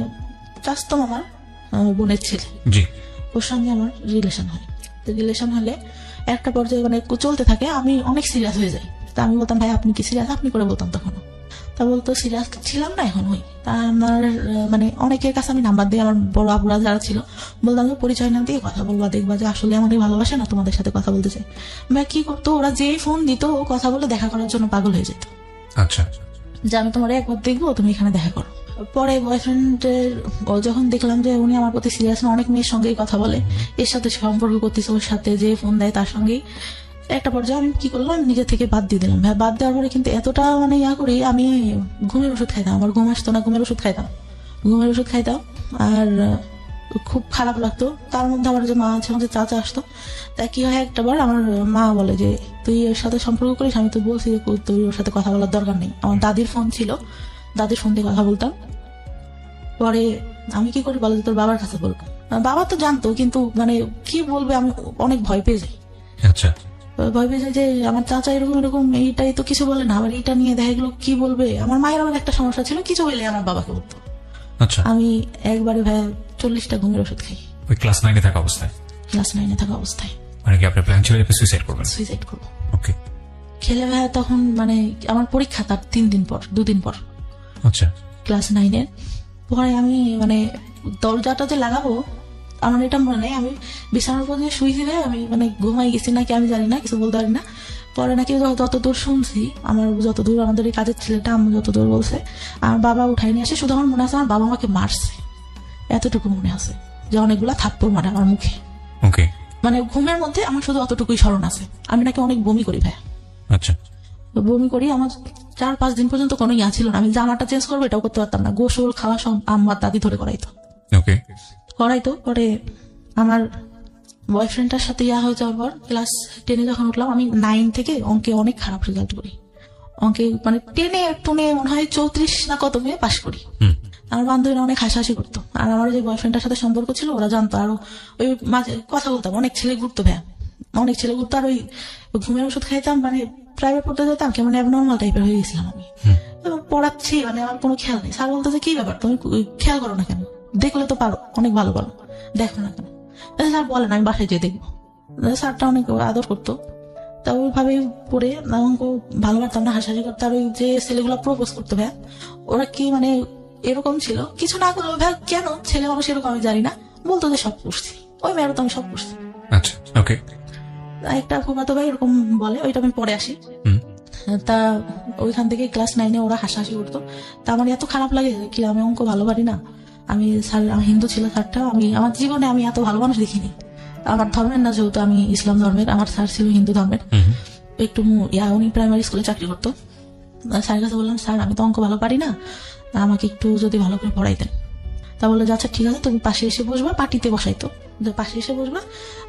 চাচতো মামার বোনের ছেলে, জি। ওর সঙ্গে আমার রিলেশন হয়। রিলেশন হলে একটা পর্যায়ে মানে চলতে থাকে, আমি অনেক সিরিয়াস হয়ে যাই। তা আমি বলতাম ভাই আপনি কি সিরিয়াস, আপনি করে বলতাম তখন। তা বলতো সিরিয়াস ছিলাম না, এখন হই। তা আমার মানে অনেকের কাছে আমি নাম্বার দিই, আমার বড় আপুরা যারা ছিল বলতাম যে পরিচয় না দিয়ে কথা বলবা, দেখবা যে আসলে আমাদের ভালোবাসে না, তোমাদের সাথে কথা বলতে চাই। ভাই কি করতো, ওরা যেই ফোন দিত ও কথা বলে দেখা করার জন্য পাগল হয়ে যেত, আচ্ছা। যে আমি তোমার একবার দেখবো, তুমি এখানে দেখা করো। পরে বয়ফ্রেন্ডের যখন দেখলাম যে উনি আমার প্রতি সিরিয়াস না, অনেক মেয়ের সঙ্গেই কথা বলে, এর সাথে সম্পর্ক করতেছে, ওর সাথে যে ফোন দেয় তার সঙ্গেই, একটা পর্যায়ে আমি কি করলাম, নিজে থেকে বাদ দিয়ে দিলাম। ভাই বাদ দেওয়ার পরে কিন্তু এতটা মানে করি, আমি ঘুমের ওষুধ খাইতাম, আমার ঘুম আসতো না, ঘুমের ওষুধ খাইতাম। আর খুব খারাপ লাগতো। তার মধ্যে আমার যে মা আছে, আমাদের চাচা আসতো। তা কি হয়, একটা বার আমার মা বলে যে তুই ওর সাথে সম্পর্ক করিস, আমি তো বলছি যে তুই ওর সাথে কথা বলার দরকার নেই। আমার দাদির ফোন ছিল, দাদির ফোন দিয়ে কথা বলতাম। পরে আমি কি করি বলো, তোর বাবার কাছে বলবো। বাবা তো জানতো, কিন্তু মানে কি বলবে, আমি অনেক ভয় পেয়ে যাই। আচ্ছা। ভয় পেয়ে যায় যে আমার চাচা এরকম এরকম, এইটাই তো কিছু বলে না, আবার এইটা নিয়ে দেখা গেলো কি বলবে। আমার মায়ের আবার একটা সমস্যা ছিল, কিছু বললে আমার বাবাকে বলতো। আচ্ছা। আমি একবারে ভাই 40টা ঘুমের ওষুধ খাই ওই ক্লাস 9-এ থাকা অবস্থায়। ক্লাস 9-এ থাকা অবস্থায়। মানে কি আপনার প্ল্যান ছিল যে সুইসাইড করবেন? সুইসাইড করবো। ওকে। খেলে ভাই তখন মানে আমার পরীক্ষা তার 3 দিন পর, 2 দিন পর, আচ্ছা। ক্লাস 9-এর। পরে আমি মানে দরজাটা যে লাগাবো, আমার এটা মনে নেই, আমি বিছানার উপর দিয়ে শুয়েছি ভাই, আমি মানে ঘুমাই গেছি নাকি আমি জানি না, কিছু বলতে পারি না। পরে নাকি যতদূর শুনছি, আমার যতদূর আমাদের এই কাজের ছেলেটা আমি যতদূর বলছে, আমার বাবা উঠাই নিয়ে আসে। শুধু আমার মনে আছে আমার বাবা আমাকে মারছে, এতটুকু মনে আছে, যে অনেকগুলা থাপ্পড় মারে আমার মুখে। ওকে। মানে ঘুমের মধ্যে আমার শুধু অতটুকুই স্মরণ আছে। আমি নাকি অনেক বমি করি ভাই, আচ্ছা। বমি করি। আমার 4-5 দিন পর্যন্ত কোনো ইয়া ছিল না, আমি জামাটা চেঞ্জ করবো এটাও করতে পারতাম না। গোসল খাওয়া সব আমার দাদি ধরে করাইতো। পরে আমার বয়ফ্রেন্ডটার সাথে ইয়া হয়ে যাওয়ার পর ক্লাস 10-এ যখন উঠলাম, আমি 9 থেকে অঙ্কে অনেক খারাপ রেজাল্ট করি। অঙ্কে মানে 10-এ মনে হয় 34 না কত মেয়ে পাশ করি। আমার বান্ধবীরা অনেক হাসাহাসি করতো। আর আমার যে বয়ফ্রেন্ডটার সাথে সম্পর্ক ছিল ওরা জানতো, আর ওই মাঝে কথা বলতাম, অনেক ছেলে ঘুরতো ভাইয়া, অনেক ছেলে ঘুরতো। আর ওই ঘুমের ওষুধ খাইতাম, মানে প্রাইভেট পড়তে যেতাম, কেমন অ্যাবনর্মাল টাইপের হয়ে গেছিলাম আমি। পড়াচ্ছি মানে আমার কোনো খেয়াল নেই। স্যার বলতো যে কি ব্যাপার, তুমি খেয়াল করো না কেন, দেখলে তো পারো, অনেক ভালো পারো, দেখো না কেন। স্যার বলেন আমি বাসায় যেয়ে দেখবো। স্যারটা অনেক আদর করতো। তা ওইভাবে পড়ে অঙ্ক ভালো পারতাম না, হাসাহাসি করতো। আর ওই যে ছেলেগুলো প্রপোজ করতো ভাইয়া, ওরা কি মানে এরকম ছিল, কিছু না করলো ভাই, কেন ছেলে মানুষ এরকম আমি জানি না, বলতো যে সব করছি, ওই মেয়েরা তো আমি সব করছি। আচ্ছা। ওকে। একটা ফুফাতো ভাই এরকম বলে, ওইটা আমি পরে আসি। তা ওইখান থেকে ক্লাস 9-এ ওরা হাসাহাসি করতো। তা আমার এত খারাপ লাগে কি আমি অঙ্ক ভালো পারি না। আমি স্যার, আমি হিন্দু ছিল স্যারটা, আমি আমার জীবনে আমি এত ভালো মানুষ দেখিনি। আমার ধর্মের না, যেহেতু আমি ইসলাম ধর্মের, আমার স্যার ছিল হিন্দু ধর্মের। একটু উনি প্রাইমারি স্কুলে চাকরি করতো। স্যারের কাছে বললাম, স্যার আমি তো অঙ্ক ভালো পারি না, আমাকে একটু যদি ভালো করে পড়াইতেন। তা বললো যে আচ্ছা ঠিক আছে, তুমি পাশে এসে বসবা, পার্টিতে বসাইতো, যে পাশে এসে বসবা,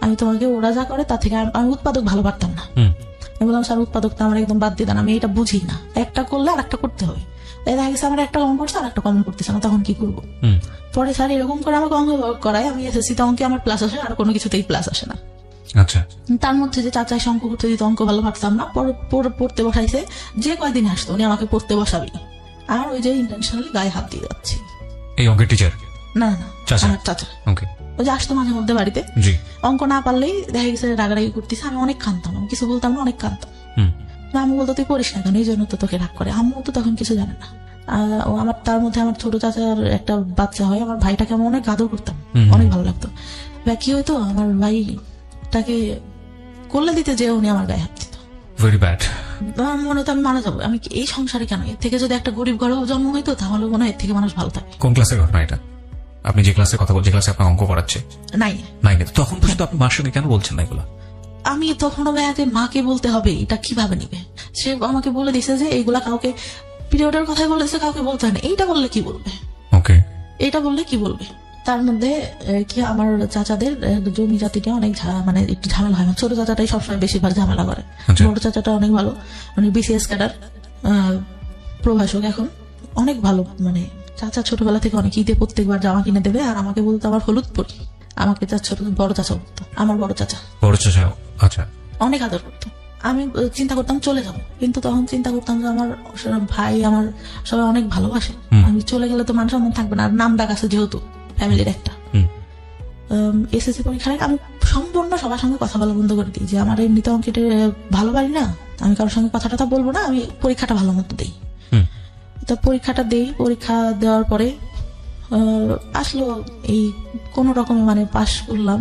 আমি তোমাকে ওরা যা করে তা থেকে। আমি উৎপাদক ভালো পারতাম না। আমি বললাম স্যার উৎপাদক তো আমার একদম বাদ দিয়ে দেন, আমি এটা বুঝি না, একটা করলে আর একটা করতে হবে। তাই দেখা গেছে আমার একটা কমন করছে আর একটা কমন করতেছে না, তখন কি করবো। পরে স্যার এরকম করে আমাকে অঙ্ক করায়, আমি এসএসসি তে অঙ্কে আমার প্লাস আসে, আর কোনো কিছুতেই প্লাস আসে না। আচ্ছা। তার মধ্যে যে চাচাই অঙ্ক করতে দিত, অঙ্ক ভালো পারতাম না, পড়তে বসাইছে। যে কয়দিন আসতো উনি আমাকে পড়তে বসাবি, আর ওই যে ইন্টেনশনালি গায়ে হাত দিয়ে যাচ্ছি। এই অঙ্কের টিচার? না না, আমার চাচা। ওকে। ওই যে আসতো মাঝে মধ্যে বাড়িতে, অঙ্ক না পারলেই দেখা গেছে রাগারাগি করতেছে, আমি অনেক কাঁদতাম, আমি কিছু বলতাম না, অনেক কাঁদতাম। আমি বলতো তুই পড়িস না কেন, এই জন্য তো তোকে রাগ করে। আম্মু তো তখন কিছু জানে না। আমার তার মধ্যে আমার ছোট চাচার একটা বাচ্চা হয়, আমার ভাইটাকে আমি অনেক আদর করতাম, অনেক ভালো লাগতো। কি হইতো, আমার ভাইটাকে করলে দিতে যে উনি আমার গায়ে হাত দিত। Very bad. আমার মনে হতো আমি মারা যাবো, আমি এই সংসারে কেন, এর থেকে যদি একটা গরিব ঘরেও জন্ম হইতো তাহলে মনে হয় এর থেকে মানুষ ভালো থাকে। কোন ক্লাসের ঘটনা এটা? আপনি যে ক্লাসে কথা বলছেন, যে ক্লাসে আপনার অঙ্ক পড়াচ্ছে? নাই। তখন পর্যন্ত আপনি মার সঙ্গে কেন বলছেন না এগুলো? আমি তখনও ভাইয়াকে মাকে বলতে হবে, এটা কিভাবে নিবে। সে আমাকে বলে দিছে যে এইগুলা কাউকে, পিরিয়ডের কথাই বলেছে, কাউকে বলতে হয় না। এইটা বললে কি বলবে, ওকে, এটা বললে কি বলবে। তার মধ্যে কি আমার চাচাদের জমি জাতিটা অনেক মানে একটু ঝামেলা হয়। ছোট চাচাটাই সবসময় বেশিরভাগ ঝামেলা করে। বড় চাচাটা অনেক ভালো, মানে বিসিএস ক্যাডার, প্রভাষক, এখন অনেক ভালো, মানে চাচা ছোটবেলা থেকে অনেক ঈদে প্রত্যেকবার জামা কিনে দেবে, আর আমাকে বলতো আমার হলুদ পরি। আমাকে তার ছোট বড় চাচা বলতো, আমার বড় চাচা বড় চাচা। আচ্ছা। অনেক আদর করতো। আমি চিন্তা করতাম চলে যাবো, কিন্তু তখন চিন্তা করতাম যে আমার ভাই, আমার সবাই অনেক ভালোবাসে, আমি চলে গেলে তো মান সম্মান থাকবে না, আর নাম ডাক আছে যেহেতু ফ্যামিলির একটা। এসএসসি পরীক্ষার আগে আমি সম্পূর্ণ সবার সঙ্গে কথা বলা বন্ধ করে দিই, যে আমার এমনিতে অঙ্কেটে ভালো পারি না, আমি কারোর সঙ্গে কথাটা বলবো না, আমি পরীক্ষাটা ভালো মতো দিই। তো পরীক্ষাটা দিই, পরীক্ষা দেওয়ার পরে আসলো এই কোন রকমে মানে পাশ করলাম,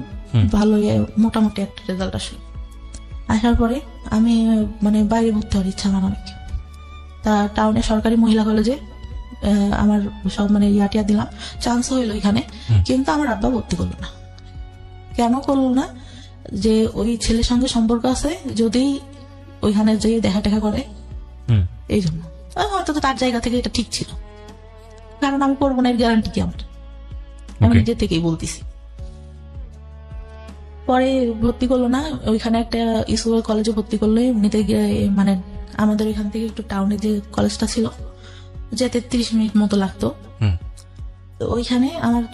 ভালো মোটামুটি একটা রেজাল্ট আসলো। আসার পরে আমি মানে বাইরে ভর্তি হওয়ার ইচ্ছা আমার অনেক। তা টাউনে সরকারি মহিলা কলেজে আমার সব মানে ইয়াটিয়া দিলাম, চান্স হইলো এখানে, কিন্তু আমার আব্বা ভর্তি করলো না। কেন করলো না? যে ওই ছেলের সঙ্গে সম্পর্ক আছে, যদি ওইখানে যেয়ে দেখা টেকা করে, এই জন্য। হয়তো তার জায়গা থেকে এটা ঠিক ছিল, কারণ আমি করবো না এর গ্যারান্টি কি আমার, আমি নিজে থেকেই বলতেছি। পরে ভর্তি করলো না, ওইখানে একটা স্কুল কলেজে ভর্তি করলো। এমনিতে মানে আমাদের ওইখান থেকে একটু টাউনে যে কলেজটা ছিল, যেতে 30 মিনিট মতো লাগতো। তো ওইখানে আমার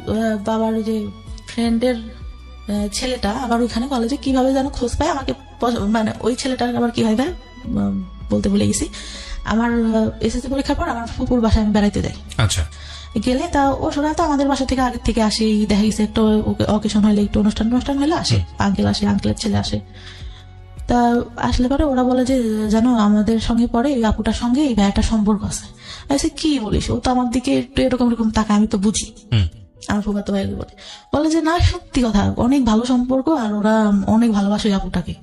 বাবার যে ফ্রেন্ডের ছেলেটা আবার ওইখানে কলেজে কিভাবে যেন খোঁজ পায় আমাকে, মানে ওই ছেলেটার আবার কি হয় ভাই বলতে ভুলে গেছি। আমার এসএসসি পরীক্ষার পর আমার ফুপুর বাসায় আমি বেড়াইতে যাই। আচ্ছা। গেলে তা ও সোনা তো আমাদের বাসা থেকে আগের থেকে আসে, দেখা গেছে একটা অকেশন হলে একটু অনুষ্ঠান হলে আসে, আঙ্কেল আসে, আঙ্কেলের ছেলে আসে। তা আসলে পরে ওরা বলে যে জানো আমাদের সঙ্গে পরে এই আপুটার সঙ্গে এই ভাইয়াটার সম্পর্ক আছে। আমি কি বলিস, ও তো আমার দিকে একটু এরকম এরকম তাকে, আমি তো বুঝি। আমার ফুফাতো ভাই বলে যে না সত্যি কথা, অনেক ভালো সম্পর্ক, আর ওরা অনেক ভালোবাসে আপুটাকে,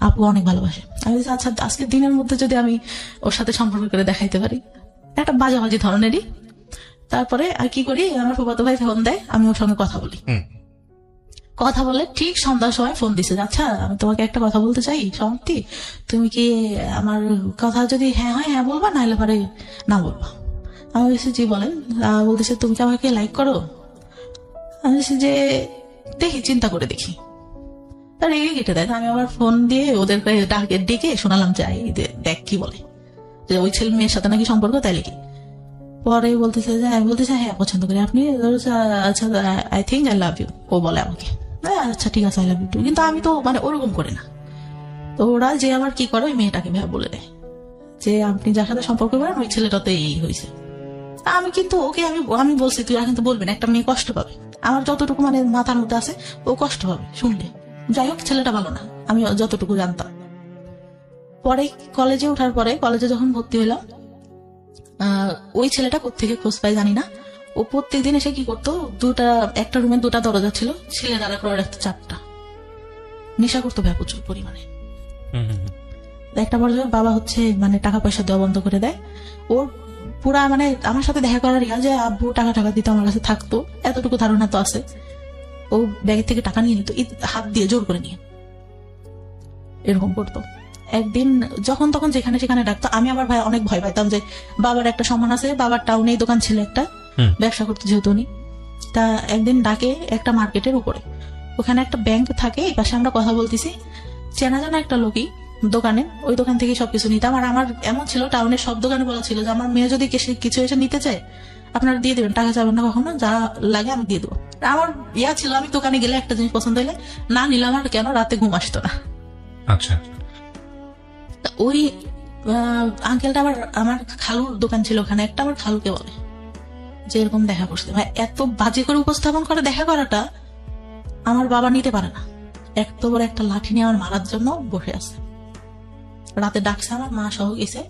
আপু অনেক ভালোবাসে। আমি বলছি আচ্ছা আজকের দিনের মধ্যে যদি আমি ওর সাথে সম্পর্ক করে দেখাইতে পারি, একটা বাজাবাজি ধরনেরই। তারপরে আর কি করি, আমার ফুফাতো ভাই ফোন দেয়, আমি ওর সঙ্গে কথা বলি। কথা বলে ঠিক সন্ধ্যার সময় ফোন দিছে, আচ্ছা আমি তোমাকে একটা কথা বলতে চাই সমাপ্তি, তুমি কি আমার কথা যদি হ্যাঁ হয় হ্যাঁ বলবা, নাহলে পরে না বলবা। আমি বলছি জি বলেন। বলতেছে তুমি কি আমাকে লাইক করো? আমি বলছি যে দেখি, চিন্তা করে দেখি। তার রেগে কেটে দেয়। আমি আবার ফোন দিয়ে ওদেরকে ডেকে শোনালাম যে দেখ কি বলে, যে ওই ছেলে মেয়ের সাথে নাকি সম্পর্ক, তাই কি। পরে বলতেছে যে আমি বলতেছি হ্যাঁ পছন্দ করি আপনি, আচ্ছা I think I love you. ও বলে আমাকে আচ্ছা ঠিক আছে আই লাভ ইউ টু, কিন্তু আমি তো মানে ওরকম করে না। তো ওরা যে আবার কি করে, ওই মেয়েটাকে ভাই বলে দেয় যে আপনি যার সাথে সম্পর্ক করেন ওই ছেলেটাতে এই হয়েছে। আমি কিন্তু ওকে আমি বলছি তুই আর কিন্তু বলবেন, একটা মেয়ে কষ্ট পাবে, আমার যতটুকু মানে মাথার মধ্যে আছে ও কষ্ট পাবে শুনলে। যাই হোক ছেলেটা ভালো না, আমি যতটুকু জানতাম। পরে কলেজে ওঠার পরে, কলেজে যখন ভর্তি হলাম, ওই ছেলেটা কোত্থেকে খোঁজ পাই জানি না, ও প্রত্যেকদিন এসে কি করতো, একটা রুমে 2টা দরজা ছিল, ছেলে দাঁড়া করে রাখতো 4টা। নেশা করতো ভাই প্রচুর পরিমাণে। একটা পর্যায়ে বাবা হচ্ছে মানে টাকা পয়সা দেওয়া বন্ধ করে দেয়। ওর পুরা মানে আমার সাথে দেখা করার ইয়া যে আব্বু টাকা দিতে আমার কাছে থাকতো, এতটুকু ধারণা তো আছে। ও ব্যাগের থেকে টাকা নিয়ে নিত, হাত দিয়ে জোর করে নিয়ে এরকম করতো। একদিন যখন তখন যেখানে সেখানে ডাকতো, আমি আবার ভাই অনেক ভয় পাইতাম যে বাবার একটা সম্মান আছে, বাবার টাউনে দোকান ছিল একটা, ব্যবসা করতো যেহেতু উনি। তা একদিন ডাকে একটা মার্কেটের উপরে, ওখানে একটা ব্যাংক থাকে, এই পাশে আমরা কথা বলতেছি, চেনা জানা একটা লোকই দোকানে, ওই দোকান থেকে সবকিছু নিতাম। আর আমার এমন ছিল, টাউনের সব দোকানে বলা ছিল যে আমার মেয়ে যদি কিছু এসে নিতে চায় আপনারা দিয়ে দেবেন, টাকা চাবেন না কখনো, যা লাগে আমি দিয়ে দেবো। আমার ইয়া ছিল, আমি দোকানে গেলে একটা জিনিস পছন্দ হলে না নিলাম, আর কেন রাতে ঘুম আসতো না। আচ্ছা। ওই আঙ্কেলটা আমার খালুর দোকান ছিল ওখানে একটা, আমার খালুকে বলে যে এরকম দেখা করছে। ভাই এত বাজে করে উপস্থাপন করে দেখা করাটা আমার বাবা নিতে পারে না। এত বড় একটা লাঠি নিয়ে আমার মারার জন্য বসে আছে। রাতে ডাকছে, আমার মা সহ গেছে,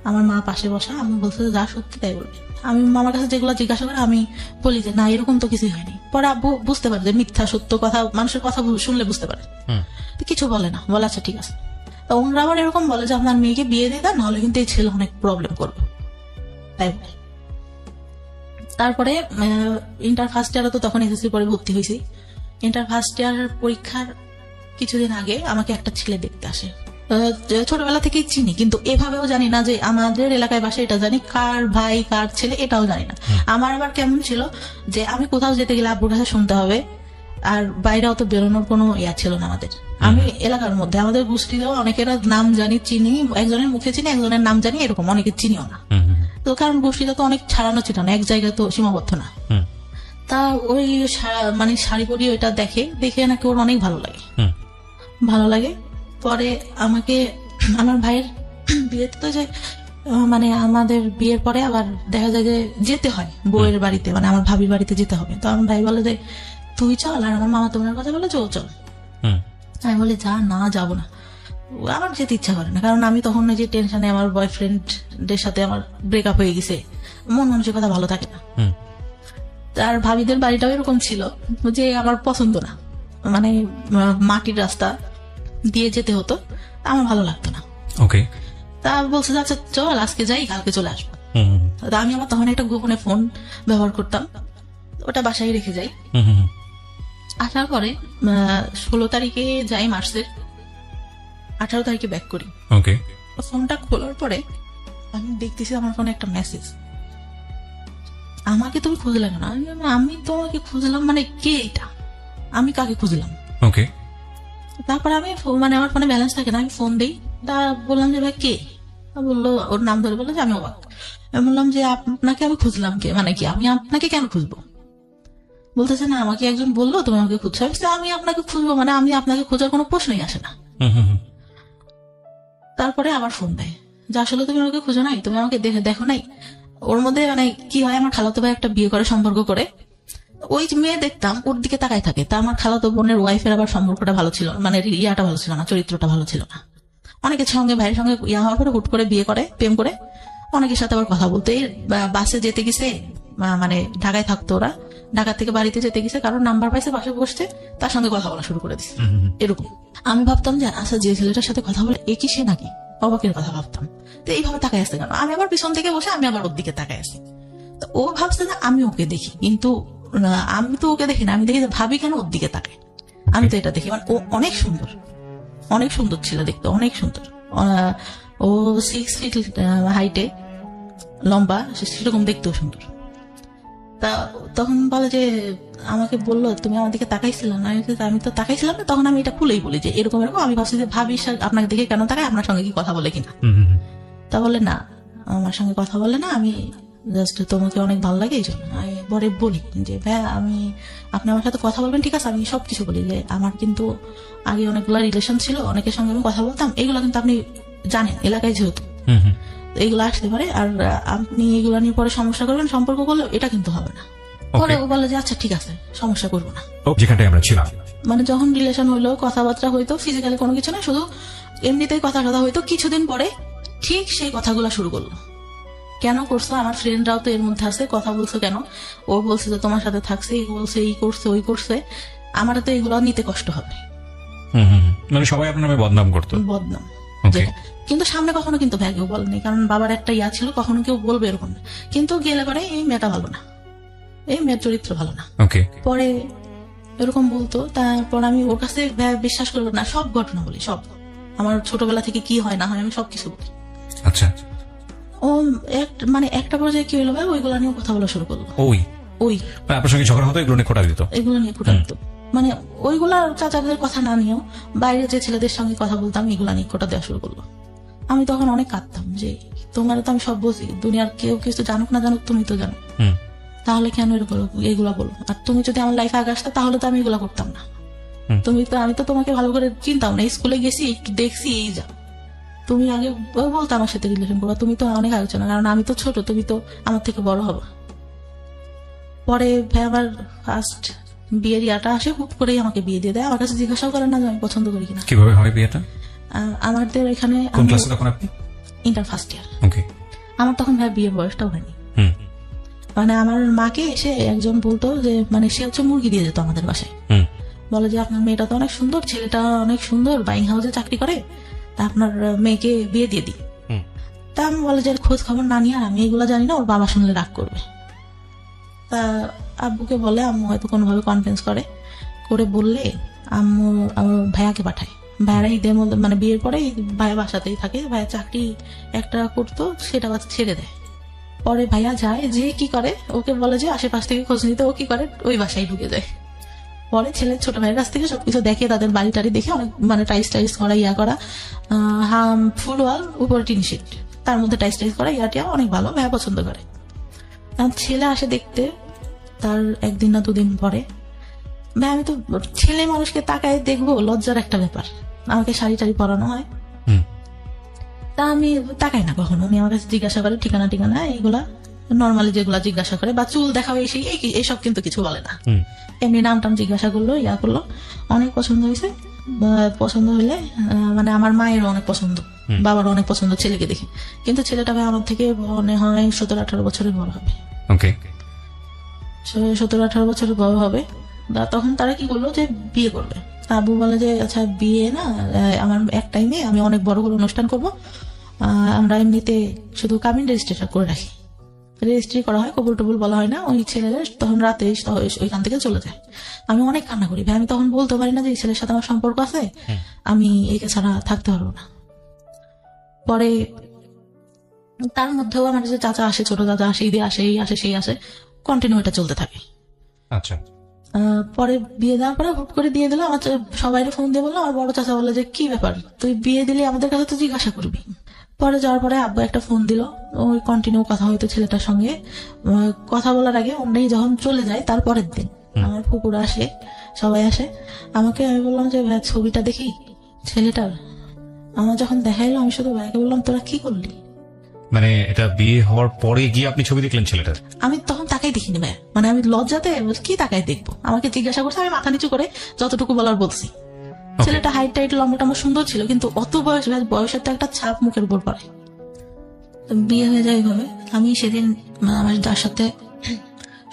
আমার মা পাশে বসা। আমি বলছি যা সত্যি তাই বলবে। আমি মামার কাছে যেগুলো জিজ্ঞাসা করে আমি বলি যে না এরকম তো কিছুই হয়নি। পরে আব্বু বুঝতে পারে যে মিথ্যা সত্য কথা, মানুষের কথা শুনলে বুঝতে পারে, কিছু বলে না, বলে আচ্ছা ঠিক আছে। ওনারা আবার এরকম বলে যে আপনার মেয়েকে বিয়ে দিয়ে দেন, নাহলে কিন্তু এই ছেলে অনেক প্রবলেম করবে, তাই বলে। তারপরে ইন্টার ফার্স্ট ইয়ারে তো তখন এসএসসি পরে ভর্তি হয়েছি। ইন্টার ফার্স্ট ইয়ার পরীক্ষার কিছুদিন আগে আমাকে একটা ছেলে দেখতে আসে। ছোটবেলা থেকেই চিনি, কিন্তু এভাবেও জানি না যে আমাদের এলাকায় বাসা, এটা জানি কার ভাই কার ছেলে এটাও জানি না। আমার আবার কেমন ছিল যে আমি কোথাও যেতে গেলে আব্বুর কাছে শুনতে হবে, আর বাইরে অত বেরোনোর কোনো ইয়া ছিল না আমাদের। আমি এলাকার মধ্যে আমাদের গোষ্ঠীরও অনেকের নাম জানি, চিনি, একজনের মুখে চিনি, একজনের নাম জানি, এরকম অনেকে চিনিও না। তো তো কারণ গোষ্ঠীটা তো অনেক ছাড়ানো ছিটানো, এক জায়গায় তো সীমাবদ্ধ না। হুম তা ওই মানে শাড়ি পরি ওইটা দেখে নাকি ওর অনেক হুম ভালো লাগে। পরে আমাকে আমার ভাইয়ের বিয়েতে তো যে মানে আমাদের বিয়ের পরে আবার দেখা যায় যে যেতে হয় বউয়ের বাড়িতে, মানে আমার ভাবির বাড়িতে যেতে হবে। তো আমার ভাই বলে যে তুই চল, আর আমার মামা তোমার কথা বলে যে ও চল। হুম আমি বলি না যাবো না, আমার যেতে ইচ্ছা করে না। কারণ আমি তখন ওই যে টেনশনে, আমার বয়ফ্রেন্ডের সাথে আমার ব্রেকআপ হয়ে গেছে, মন মানসিকতা ভালো থাকে না। হুম তার ভাবিদের বাড়িটাও এরকম ছিল যে আমার পছন্দ না, মানে মাটির রাস্তা দিয়ে যেতে হতো, আমার ভালো লাগতো না। ওকে। তা বলছে যে আচ্ছা চল আজকে যাই, কালকে চলে আসবো। হুম তা আমি আমার তখন একটা গোপনে ফোন ব্যবহার করতাম, ওটা বাসায় রেখে যাই। হুম হুম আসার পরে 16 তারিখে যাই মার্চের, 18 তারিখে ব্যাক করি। ওকে। ফোনটা খোলার পরে আমি দেখতেছি আমার ফোনে একটা মেসেজ, আমাকে তুমি খুঁজলে কেন? আমি তোমাকে খুঁজলাম মানে কে এটা, আমি কাকে খুঁজলাম? ওকে। তারপরে আমি মানে আমার ফোনে ব্যালেন্স থাকে না, আমি ফোন দিই। তা বললাম যে ভাই কে? বললো, ওর নাম ধরে বললো যে আমি অবাক। আমি বললাম যে আপনাকে আমি খুঁজলাম কে, মানে কি আমি আপনাকে কেন খুঁজবো? বলতেছে না আমাকে একজন বললো তুমি আমাকে খুঁজছো। আমি বলছি, আমি আপনাকে খুঁজবো মানে আমি আপনাকে খোঁজার কোনো প্রশ্নই আসে না। হুম হুম তারপরে আবার ফোন দেয় যে আসলে তুমি আমাকে খুঁজো নাই, তুমি আমাকে দেখো নাই। ওর মধ্যে মানে কি হয়, আমার খালাতো ভাই একটা বিয়ে করে সম্পর্ক করে, ওই যে মেয়ে দেখতাম ওর দিকে তাকাই থাকে। তা আমার খালাতো বোনের ওয়াইফের আবার সম্পর্কটা ভালো ছিল, মানে ইয়াটা ভালো ছিল না, চরিত্রটা ভালো ছিল না। অনেকের সঙ্গে ভাইয়ের সঙ্গে ইয়া হওয়ার পরে হুট করে বিয়ে করে, প্রেম করে অনেকের সাথে আবার কথা বলতে। বাসে যেতে গেছে, মানে ঢাকায় থাকতো ওরা, ঢাকা থেকে বাড়িতে যেতে গেছে, কারণ নাম্বার পাইছে, বাসে বসছে, তার সঙ্গে কথা বলা শুরু করে দিচ্ছে এরকম। আমি ভাবতাম যে আচ্ছা যে ছেলেটার সাথে কথা বলে এ কি সে নাকি, অবাকের কথা ভাবতাম। তো এইভাবে তাকাই আসতে কেন? আমি আবার পিছন থেকে বসে আমি আবার ওর দিকে তাকাই আসি। তো ও ভাবছে যে আমি ওকে দেখি, কিন্তু আমি তো ওকে দেখি না, আমি দেখি যে ভাবি কেন ওর দিকে তাকায়। আমি তো এটা দেখি, মানে ও অনেক সুন্দর, অনেক সুন্দর ছিল দেখতে, অনেক সুন্দর। ও 6 ফিট হাইটে, লম্বা, সেরকম দেখতেও সুন্দর। তা তখন বলে যে আমাকে বললো তুমি আমার দিকে তাকাইছিল না। আমি তো তাকাইছিলাম না। তখন আমি এটা খুলেই বলি যে এরকম এরকম, আমি ভাবছি যে ভাবি আপনাকে দেখে কেন তাকায়, আপনার সঙ্গে কি কথা বলে কিনা। তা বলে না, আমার সঙ্গে কথা বলে না, আমি জাস্ট তোমাকে অনেক ভালো লাগে এই জন্য। আমি পরে বলি যে ভাইয়া আপনি আমার সাথে কথা বলবেন ঠিক আছে, আমি সবকিছু বলি যে আমার কিন্তু আগে অনেকগুলো রিলেশন ছিল, অনেকের সঙ্গে আমি কথা বলতাম, এগুলো কিন্তু আপনি জানেন এলাকায় যেহেতু এইগুলো আসতে পারে, আর আপনি এগুলো নিয়ে পরে সমস্যা করবেন, সম্পর্ক করলে এটা কিন্তু হবে না। পরে ও বলে যে আচ্ছা ঠিক আছে, সমস্যা করবো না। যেখানটায় আমরা ছিলাম, মানে যখন রিলেশন হইলো, কথাবার্তা হইতো, ফিজিক্যালি কোনো কিছু না, শুধু এমনিতেই কথা হইতো। কিছুদিন পরে ঠিক সেই কথাগুলো শুরু করলো, কেন করছো, আমার ফ্রেন্ডরাও তো এর মধ্যে আছে, কথা বলছো কেন? ও বলছে যে তোমার সাথে থাকছে, এই বলছে, এই করছে, ওই করছে, আমার তো এগুলো নিতে কষ্ট হবে। মানে সবাই আপনার নামে বদনাম করতো। বদনাম, Okay. কিন্তু সামনে কখনো কিন্তু ভাই কেউ বলেনি, কারণ বাবার একটা ইয়া ছিল, কখনো কেউ বলবে এরকম না। কিন্তু গেলে পরে এই মেয়েটা ভালো না, এই মেয়ের চরিত্র ভালো না, ওকে। পরে এরকম বলতো। তারপর আমি ওর কাছে বিশ্বাস করবো না, সব ঘটনা বলি, সব আমার ছোটবেলা থেকে কি হয় না হয় আমি সবকিছু বলি। আচ্ছা। ও মানে একটা পর্যায়ে কি হলো ভাই, ওইগুলো নিয়ে কথা বলা শুরু করলো। ওই মানে আপনার সঙ্গে ঝগড়া হতো, এগুলো নিয়ে খোটা দিত। এগুলো নিয়ে খোটা দিত, মানে ওইগুলা চাচাদের কথা না নিয়েও বাইরে যে ছেলেদের সঙ্গে কথা বলতাম এগুলা নিয়ে খোটা দেওয়া শুরু করলো। আমি তখন অনেক কাঁদতাম যে তোমার তো আমি সব বুঝি, দুনিয়ার কেউ কিছু জানুক না জানুক তুমি তো জানো, তাহলে কেন এগুলা বলো? আর তুমি যদি আমার লাইফে আগে আসতে তাহলে তো আমি এগুলা করতাম না। আমি তো তোমাকে ভালো করে চিনতাম না, স্কুলে গেছি একটু দেখছি এই যা, তুমি আগে বলতো আমার সাথে রিলেশন করো, তুমি তো অনেক আলোচনা, কারণ আমি তো ছোট, তুমি তো আমার থেকে বড় হবে। পরে ভাই আমার ফার্স্ট বিয়ের ইয়াটা আসে, হুট করেই আমাকে বিয়ে দিয়ে দেয়, আমার কাছে জিজ্ঞাসাও করেন না যে আমি পছন্দ করি কিনা। কিভাবে হয় বিয়েটা? আমাদের এখানে কোন ক্লাসে তখন আপনি? Inter first year. ওকে। আমার তখন ভাই বিয়ের বয়সটাও হয়নি। মানে আমার মাকে এসে একজন বলতো যে, মানে সে হচ্ছে মুরগি দিয়ে যেত আমাদের বাসায়, বলে যে আপনার মেয়েটা তো অনেক সুন্দর, ছেলেটা অনেক সুন্দর, বাইং হাউসে চাকরি করে, তা আপনার মেয়েকে বিয়ে দিয়ে দিই। তা আমি বলে যে খোঁজ খবর না নিয়ে, আর আমি এগুলো জানি না, ওর বাবা শুনলে রাগ করবে। তা আব্বুকে বলে, আম্মু হয়তো কোনোভাবে কনফারেন্স করে বললে আম্মু আমার ভাইয়াকে পাঠায়। ভাইয়ারা ঈদের মধ্যে মানে বিয়ের পরে ভাইয়া বাসাতেই থাকে, ভাইয়া চাকরি একটা করতো, সেটা ছেড়ে দেয়। পরে ভাইয়া যায়, যে কি করে ওকে বলে যে আশেপাশ থেকে খোঁজ নিতে, ও কি করে ওই বাসায় ঢুকে যায়। পরে ছেলের ছোট ভাইয়ের কাছ থেকে সবকিছু দেখে, তাদের বাড়ি টাড়ি দেখে অনেক মানে টাইস করা ইয়া করা, ফুল ওয়াল উপরে টিন শিট, তার মধ্যে টাইস করা ইয়াটিয়া অনেক ভালো, ভাইয়া পছন্দ করে। আর ছেলে আসে দেখতে তার একদিন না দুদিন পরে, ভাই আমি তো ছেলে মানুষকে তাকায় দেখবো লজ্জার একটা ব্যাপার, আমাকে শাড়ি টাড়ি পরানো হয়, তা আমি তাকাই না কখনো। আমি আমার কাছে জিজ্ঞাসা করে ঠিকানা টিকানা এইগুলা নর্মালি যেগুলা জিজ্ঞাসা করে, বা চুল দেখা হয়েছে এইসব কিন্তু কিছু বলে না। এমনি নাম টাম জিজ্ঞাসা করলো, ইয়া করলো, অনেক পছন্দ হয়েছে। পছন্দ হইলে মানে আমার মায়েরও অনেক পছন্দ, বাবারও অনেক পছন্দ ছেলেকে দেখে, কিন্তু ছেলেটা ভাই আমার থেকে মনে হয় 17-18 বছরের বড় হবে। 17-18 বছরের বড় হবে। তখন তারা কি করলো যে বিয়ে করবে। আবু বলে যে আচ্ছা বিয়ে না, আমার এক টাইমে আমি অনেক বড় করে অনুষ্ঠান করবো, আমরা এমনিতে শুধু কামিন রেজিস্ট্রেশন করে রাখি, রেজিস্ট্রি করা হয়, কবুল টবুল বলা হয় না। ওই ছেলেরা তখন রাতে ওইখান থেকে চলে যায়। আমি অনেক কান্না করি ভাই, আমি তখন বলতে পারি না যে এই ছেলের সাথে আমার সম্পর্ক আছে, আমি একে ছাড়া থাকতে পারবো না। পরে তার মধ্যেও আমার যে চাচা আসে, ছোট চাচা আসে, ঈদে আসে, এই আসে সেই আসে, কন্টিনিউ এটা চলতে থাকে। আচ্ছা, পরে বিয়ে দেওয়ার পরে হুট করে দিয়ে দিল। আমার সবাই ফোন দিয়ে বললো, আমার বড় চাচা বললো যে কি ব্যাপার, তুই বিয়ে দিলি আমাদের কাছে তো জিজ্ঞাসা করবি। পরে যাওয়ার পরে আব্বু একটা ফোন দিল, ওই কন্টিনিউ কথা হইতো ছেলেটার সঙ্গে। কথা বলার আগে অন্যই যখন চলে যায় তার পরের দিন আমার ফুপুর আসে, সবাই আসে, আমাকে আমি বললাম যে ভাই ছবিটা দেখি ছেলেটার। আমার যখন দেখাইলো আমি শুধু ভাইকে বললাম তোরা কি করলি। মানে এটা বিয়ে হওয়ার পরে গিয়ে আপনি ছবি দেখলেন ছেলেটার? আমি তখন তাকাই দেখিনি ভাই, মানে আমি লজ্জাতে কি তাকাই দেখবো, আমাকে জিজ্ঞাসা করছে, আমি মাথা নিচু করে যতটুকু বলার বলছি। ছেলেটা হাইট টাইট লম্বাটা আমার সুন্দর ছিল, কিন্তু অত বয়সের তো একটা ছাপ মুখের উপর পড়ে। বিয়ে হয়ে যায় এইভাবে। আমি সেদিন আমার যার সাথে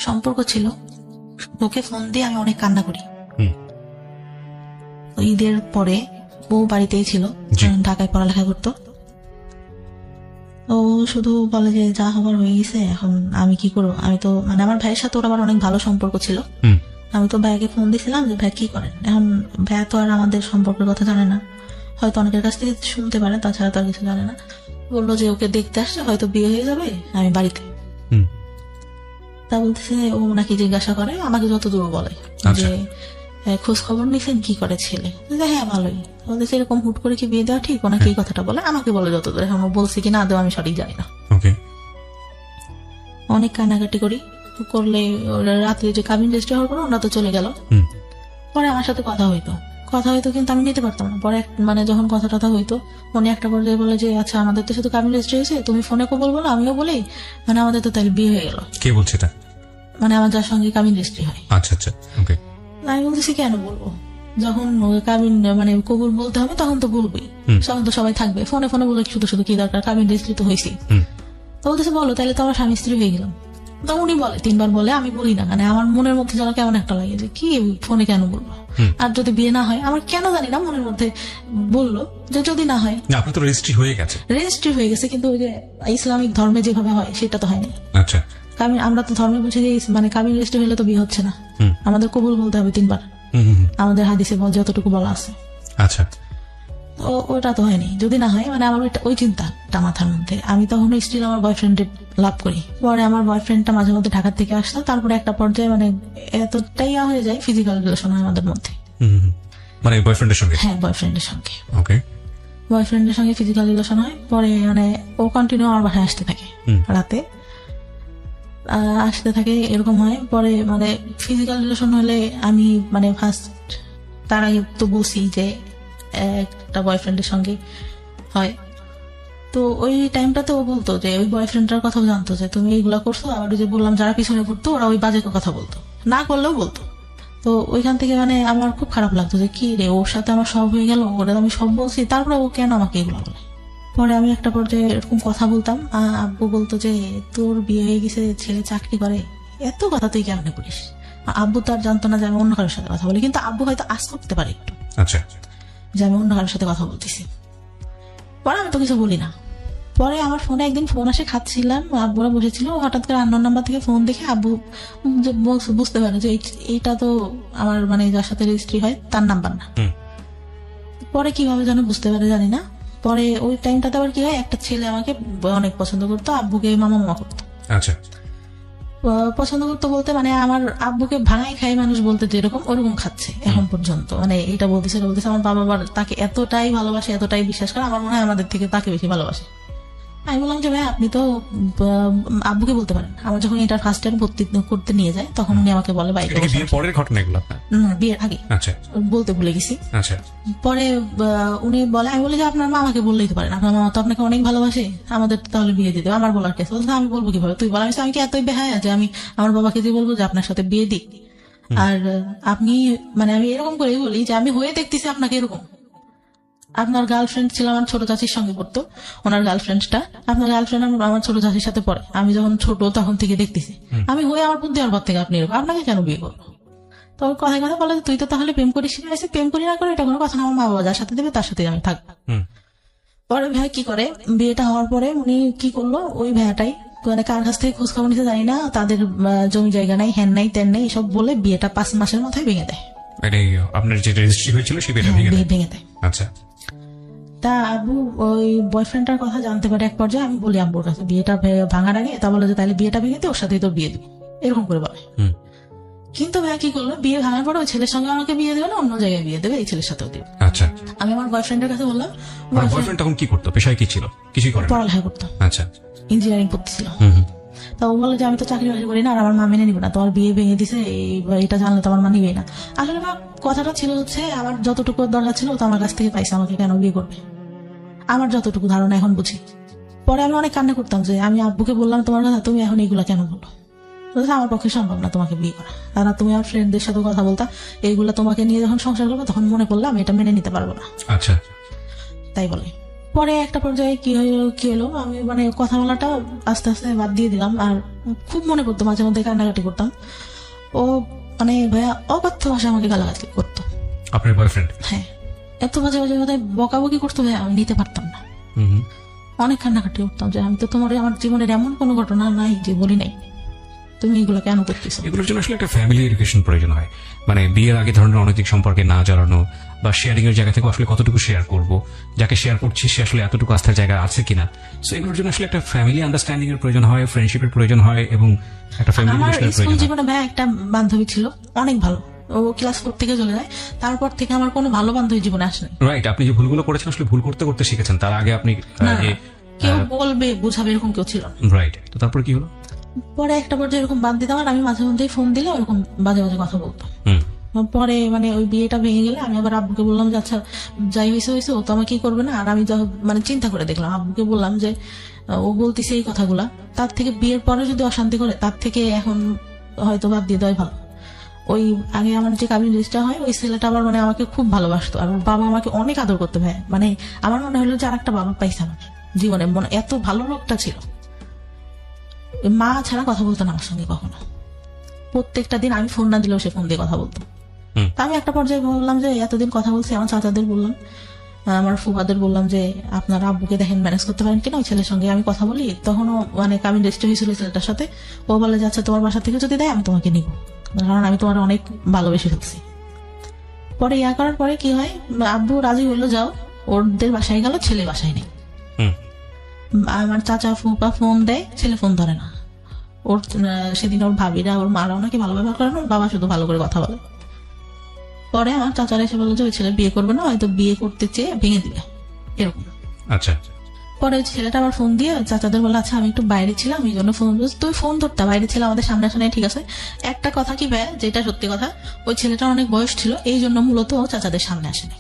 সম্পর্ক ছিল ওকে ফোন দিয়ে আমি অনেক কান্না করি। ঈদের পরে বউ বাড়িতেই ছিল, ঢাকায় পড়ালেখা করতো। ও শুধু বলে যে যা হবার হয়ে গেছে, এখন আমি কি করবো। আমি তো মানে আমার ভাইয়ের সাথে ওর আবার অনেক ভালো সম্পর্ক ছিল। আমি তো ভাইকে ফোন দিয়েছিলাম যে ভাই কি করেন। এখন ভাই তো আর আমাদের সম্পর্কের কথা জানে না, হয়তো অনেকের কাছ থেকে শুনতে পারে, তাছাড়া তো আর কিছু জানে না। বললো যে ওকে দেখতে আসছে, হয়তো বিয়ে হয়ে যাবে, আমি বাড়িতে। তা বলতেছে ও নাকি জিজ্ঞাসা করে, আমাকে যতদূর বলে যে খোঁজ খবর নিছেন কি করে ছেলে। হ্যাঁ ভালোই। বলতেছে এরকম হুট করে কি বিয়ে দেওয়া ঠিক, ওনাকে এই কথাটা বলে, আমাকে বলে যতদূর। এখন বলছি কি না দেওয়া আমি সঠিক জানি না। অনেক কান্নাকাটি করি, করলে রাত্রে যে কাবিন রেজিস্ট্রি হওয়ার পর ওরা তো চলে গেল। পরে আমার সাথে কথা হইতো কিন্তু আমি নিতে পারতাম না। পরে মানে যখন কথা টথা হইতো, উনি একটা পর্যায়ে বলে যে আচ্ছা আমাদের তো শুধু কাবিন রেজিস্ট্রি হয়েছে, তুমি ফোনে কবল বলো, আমিও বলি, মানে আমাদের তো তাহলে বিয়ে হয়ে গেল। কে বলছে এটা? মানে আমার যার সঙ্গে কাবিন রেজিস্ট্রি হয়। আচ্ছা আচ্ছা, ওকে। আমি বলতেছি কেন বলবো, যখন কাবিন মানে কবুল বলতে হবে তখন তো বলবোই, তখন তো সবাই থাকবে। ফোনে ফোনে বলে শুধু শুধু কি দরকার, কাবিন রেজিস্ট্রি তো হয়েছি। তো বলতেছে বলো, তাহলে তো আমার স্বামী স্ত্রী হয়ে গেলাম। তো উনি বলে 3 বার বলে, আমি বলি না, মানে আমার মনের মধ্যে যেন কেমন একটা লাগে যে কি ফোনে কেন বলবো। আর যদি বিয়ে না হয়, আমার কেন জানি না মনের মধ্যে বললো যে যদি না হয়। আপনার তো রেজিস্ট্রি হয়ে গেছে। রেজিস্ট্রি হয়ে গেছে, কিন্তু ওই যে ইসলামিক ধর্মে যেভাবে হয় সেটা তো হয়নি। আচ্ছা, কাবিন আমরা তো ধর্মে বুঝে যে মানে কাবিন রেজিস্ট্রি হলে তো বিয়ে হচ্ছে না, আমাদের কবুল বলতে হবে 3 বার, আমাদের হাদিসে যতটুকু বলা আছে। আচ্ছা, ওটা তো হয়নি। যদি না হয়, মানে আমার ওই চিন্তাটা মাথার মধ্যে। আমি তখন স্টিল আমার বয়ফ্রেন্ড লাভ করি। পরে আমার বয়ফ্রেন্ডটা মাঝে মধ্যে ঢাকা থেকে আসতো। তারপরে একটা পর্যায়ে মানে এতটাই হয়ে যায়, ফিজিক্যাল রিলেশন হয় আমাদের মধ্যে। মানে বয়ফ্রেন্ডের সঙ্গে? হ্যাঁ, বয়ফ্রেন্ডের সঙ্গে। ওকে। বয়ফ্রেন্ডের সঙ্গে ফিজিক্যাল রিলেশন হয়। পরে মানে ও কন্টিনিউ আমার বাসায় আসতে থাকে, রাতে আসতে থাকে, এরকম হয়। পরে মানে ফিজিক্যাল রিলেশন হলে আমি মানে ফার্স্ট তার আগে তো বলছি যে একটা বয়ফ্রেন্ডের সঙ্গে হয়। তো ওই টাইমটাতে ও বলতো যে ওই বয়ফ্রেন্ডটার কথাও জানতো যে তুমি এইগুলা করছো। আবার ওই যে বললাম যারা পিছনে ঘুরতো ওরা ওই বাজে কথা বলতো, না করলেও বলতো। তো ওইখান থেকে মানে আমার খুব খারাপ লাগতো যে কি রে, ওর সাথে আমার সব হয়ে গেল, ওরা আমি সব বলছি, তারপরে ও কেন আমাকে এগুলো বলে। পরে আমি একটা পর্যায়ে এরকম কথা বলতাম, আব্বু বলতো যে তোর বিয়ে হয়ে গেছে, ছেলে চাকরি করে, এত কথা তুই কেমনে করিস। আব্বু তো আর জানতো না যে আমি অন্য কারোর সাথে কথা বলি, কিন্তু আব্বু হয়তো আজ করতে পারে একটু, আচ্ছা, যে আমি অন্য কারোর সাথে কথা বলতেছি। পরে আমি তো কিছু বলি না। পরে আমার ফোনে একদিন ফোন আসে, খাচ্ছিলাম, আব্বুরা বসেছিল, হঠাৎ করে আননোন নাম্বার থেকে ফোন দেখে আব্বু বুঝতে পারে যে এইটা তো আমার মানে যার সাথে রেজিস্ট্রি হয় তার নাম্বার না। পরে কিভাবে যেন বুঝতে পারে জানি না। পরে ওই টাইমটাতে আবার কি হয়, একটা ছেলে আমাকে অনেক পছন্দ করতো, আব্বুকে মামা মামা করতো। আচ্ছা। পছন্দ করতো বলতে মানে আমার আব্বুকে ভাঙাই খাই মানুষ বলতে যেরকম ওরকম খাচ্ছে এখন পর্যন্ত, মানে এটা বলতেছে এটা বলতেছে। আমার বাবা আবার তাকে এতটাই ভালোবাসে, এতটাই বিশ্বাস করে, আমার মনে হয় আমাদের থেকে তাকে বেশি ভালোবাসে। আমি বললাম যে ভাই আপনি তো আব্বুকে বলতে পারেন। আমার যখন এটা ফার্স্ট ইয়ার ভর্তি করতে নিয়ে যায় তখন উনি আমাকে বলে বাইকে এটা কি বিয়ের পরের ঘটনা এগুলো আপনার? বিয়ের আগে, আচ্ছা বলতে ভুলে গেছি। আচ্ছা। পরে উনি বলে, আমি বলি যে আপনার মামাকে বললেই তো পারেন, আপনার মামা তো আপনাকে অনেক ভালোবাসে, আমাদের তো তাহলে বিয়ে দিয়ে দেবে। আমার বলার কেস বলতে আমি বলবো কিভাবে, তুই বল। আমি কি এতই বেহায়া যে আমি আমার বাবাকে যে বলবো যে আপনার সাথে বিয়ে দিক? আর আপনি মানে আমি এরকম করেই বলি যে আমি হয়ে দেখতেছি আপনাকে এরকম। আপনার গার্লফ্রেন্ড ছিল আমার ছোট চাচির সঙ্গে পড়তো, ওনার গার্লফ্রেন্ডটা, আপনার গার্লফ্রেন্ড আমার ছোট চাচির সাথে পড়ে। আমি যখন ছোট তখন থেকে দেখতেছি আমি হয়ে আমার বুদ্ধি হওয়ার পর থেকে আপনি এরকম, আপনাকে কেন বিয়ে করবো? তো কথায় কথা বলে তুই তো তাহলে প্রেম করিস না। প্রেম করি না করে এটা কোনো কথা না, আমার মা বাবা যার সাথে দেবে তার সাথে আমি থাকবো। পরে ভাই কি করে, বিয়েটা হওয়ার পরে উনি কি করলো, ওই ভাইয়াটাই মানে কার কাছ থেকে খোঁজ খবর নিতে জানি না, তাদের জমি জায়গা নাই, হ্যান নাই, তেন নেই, এসব বলে বিয়েটা 5 মাসের মাথায় ভেঙে দেয়। আপনার যে রেজিস্ট্রি হয়েছিল সেই বিয়েটা ভেঙে দেয়? ভেঙে দেয়। আচ্ছা। তা আব্বু ওই বয়ফ্রেন্ডটার কথা জানতে পারে এক পর্যায়ে। আমি বলি আব্বুর কাছে বিয়েটা ভাঙার আগে, তা বলে যে তাহলে বিয়েটা ভেঙে দিয়ে ওর সাথেই তোর বিয়ে দিবি, এরকম করে বলে। কিন্তু ভাইয়া কি করলো, বিয়ে ভাঙার পরে ওই ছেলের সঙ্গে আমাকে বিয়ে দেবে না, অন্য জায়গায় বিয়ে দেবে, এই ছেলের সাথেও দেবে। আচ্ছা। আমি আমার বয়ফ্রেন্ডের কাছে বললাম, বয়ফ্রেন্ড তখন কি করতো, পেশায় কি ছিল? কিছুই করে না? পড়ালেখা করতো, আচ্ছা, ইঞ্জিনিয়ারিং করতেছিল। তা ও বলে যে আমি তো চাকরি বাকরি করি না, আর আমার মা মেনে নিবে না, তোমার বিয়ে ভেঙে দিছে, এটা জানলে তো আমার মা নিবেই না। আসলে মা কথাটা ছিল হচ্ছে আমার যতটুকু দরকার ছিল ও তো আমার কাছ থেকে পাইছে, আমাকে কেন বিয়ে করবে, আমার যতটুকু ধারণা এখন বুঝি। পরে আমি অনেক কান্না করতাম যে আমি আব্বুকে বললাম তোমার কথা, তুমি এখন এগুলা কেন বলো? আমার পক্ষে সম্ভব না তোমাকে বিয়ে করা, আর তুমি আমার ফ্রেন্ডদের সাথে কথা বলতা, এইগুলা তোমাকে নিয়ে যখন সংসার করবো তখন মনে করলাম এটা মেনে নিতে পারবো না। আচ্ছা। তাই বলে পরে একটা পর্যায়ে কি হলো, আমি মানে কথা বলাটা আস্তে আস্তে বাদ দিয়ে দিলাম। আর খুব মনে করতো, মাঝে মধ্যে কান্নাকাটি করতাম। ও মানে ভাইয়া অকথ্য ভাষায় আমাকে গালাগালি করতো। আপনার বয়ফ্রেন্ড? হ্যাঁ, এত বাজে বাজে কথায় বকাবকি করতো ভাইয়া, আমি নিতে পারতাম না। অনেক কান্নাকাটি করতাম যে আমি তো তোমার আমার জীবনের এমন কোনো ঘটনা নাই যে বলি নাই, তুমি এগুলো কেন করতেছো? এগুলোর জন্য আসলে একটা ফ্যামিলি এডুকেশন প্রয়োজন হয়। মানে বিয়ের আগে ধরনের অনৈতিক সম্পর্কে না জড়ানো, বা শেয়ারিং এর জায়গা থেকে আসলে কতটুকু শেয়ার করব, যাকে শেয়ার করছি সে আসলে এতটুকু আস্থার জায়গা আছে কিনা। সো এগুলোর জন্য আসলে একটা ফ্যামিলি আন্ডারস্ট্যান্ডিং এর প্রয়োজন হয়, ফ্রেন্ডশিপের প্রয়োজন হয়, এবং একটা ফ্যামিলি আমার রিলেশনের স্কুল প্রয়োজন হয়। জীবনে ভাইয়া একটা বান্ধবী ছিল অনেক ভালো, ও ক্লাস 4 থেকে চলে যায়, তারপর থেকে আমার কোনো ভালো বান্ধবী জীবনে আসেনি। রাইট, আপনি যে ভুলগুলো করেছেন আসলে ভুল করতে করতে শিখেছেন, তার আগে আপনি কেউ বলবে বুঝাবে এরকম কেউ ছিল না। রাইট। তো তারপর কি হলো? পরে একটা পর্যায়ে এরকম বাদ দিতাম, আর আমি মাঝে মধ্যেই ফোন দিলে ওরকম বাজে বাজে কথা বলতো। পরে মানে ওই বিয়েটা ভেঙে গেলে আমি আবার আব্বুকে বললাম যে আচ্ছা যাই হয়েছে হয়েছে, ও তো আমাকে কি করবে না। আর আমি মানে চিন্তা করে দেখলাম, আব্বুকে বললাম যে ও বলতেছে এই কথাগুলা, তার থেকে বিয়ের পরে যদি অশান্তি করে তার থেকে এখন হয়তো বাদ দিয়ে দেওয়াই ভালো। ওই আগে আমার যে কাবিন রেজিস্টার হয় ওই ছেলেটা আবার মানে আমাকে খুব ভালোবাসতো, আর ওর বাবা আমাকে অনেক আদর করতে ভাই, মানে আমার মনে হলো যে আর একটা বাবা পাইছে আমার জীবনে, মনে এত ভালো লোকটা ছিল। মা ছাড়া কথা বলতো না আমার সঙ্গে কখনো, প্রত্যেকটা দিন আমি ফোন না দিলেও সে ফোন দিয়ে কথা বলতো। তা আমি একটা পর্যায়ে বললাম যে এতদিন কথা বলছি, আমার চাচাদের বললাম, আমার ফুফাদের বললাম যে আপনার আব্বুকে দেখেন ম্যানেজ করতে পারেন কিনা ওই ছেলের সঙ্গে আমি কথা বলি। তখনও মানে কামিন রেজিস্টার হয়েছিল ছেলেটার সাথে, ও বলে যে আচ্ছা তোমার বাসা থেকে যদি দেয় আমি তোমাকে নিব, কারণ আমি তোমার অনেক ভালোবেসে ফেলছি। পরে ইয়া করার পরে কি হয়, আব্বু রাজি হইলো যাও, ওদের বাসায় গেল, ছেলে বাসায় নেই। আমার চাচা ফুপা ফোন দেয়, ছেলে ফোন ধরে না। ওর সেদিন ওর ভাবিরা ওর মারা ওনাকে ভালো ব্যবহার করে না, ওর বাবা শুধু ভালো করে কথা বলে। পরে আমার চাচারা এসে বললো যে ওই ছেলে বিয়ে করবে না, হয়তো বিয়ে করতে চেয়ে ভেঙে দিবে এরকম। আচ্ছা। পরে ওই ছেলেটা আবার ফোন দিয়ে চাচাদের বলে আচ্ছা আমি একটু বাইরে ছিলাম এই জন্য ফোন, তুই ফোন ধরতে বাইরে ছিল আমাদের সামনে আসে, ঠিক আছে। একটা কথা কি ভাই, যেটা সত্যি কথা, ওই ছেলেটা অনেক বয়স ছিল, এই জন্য মূলত ও চাচাদের সামনে আসেনি।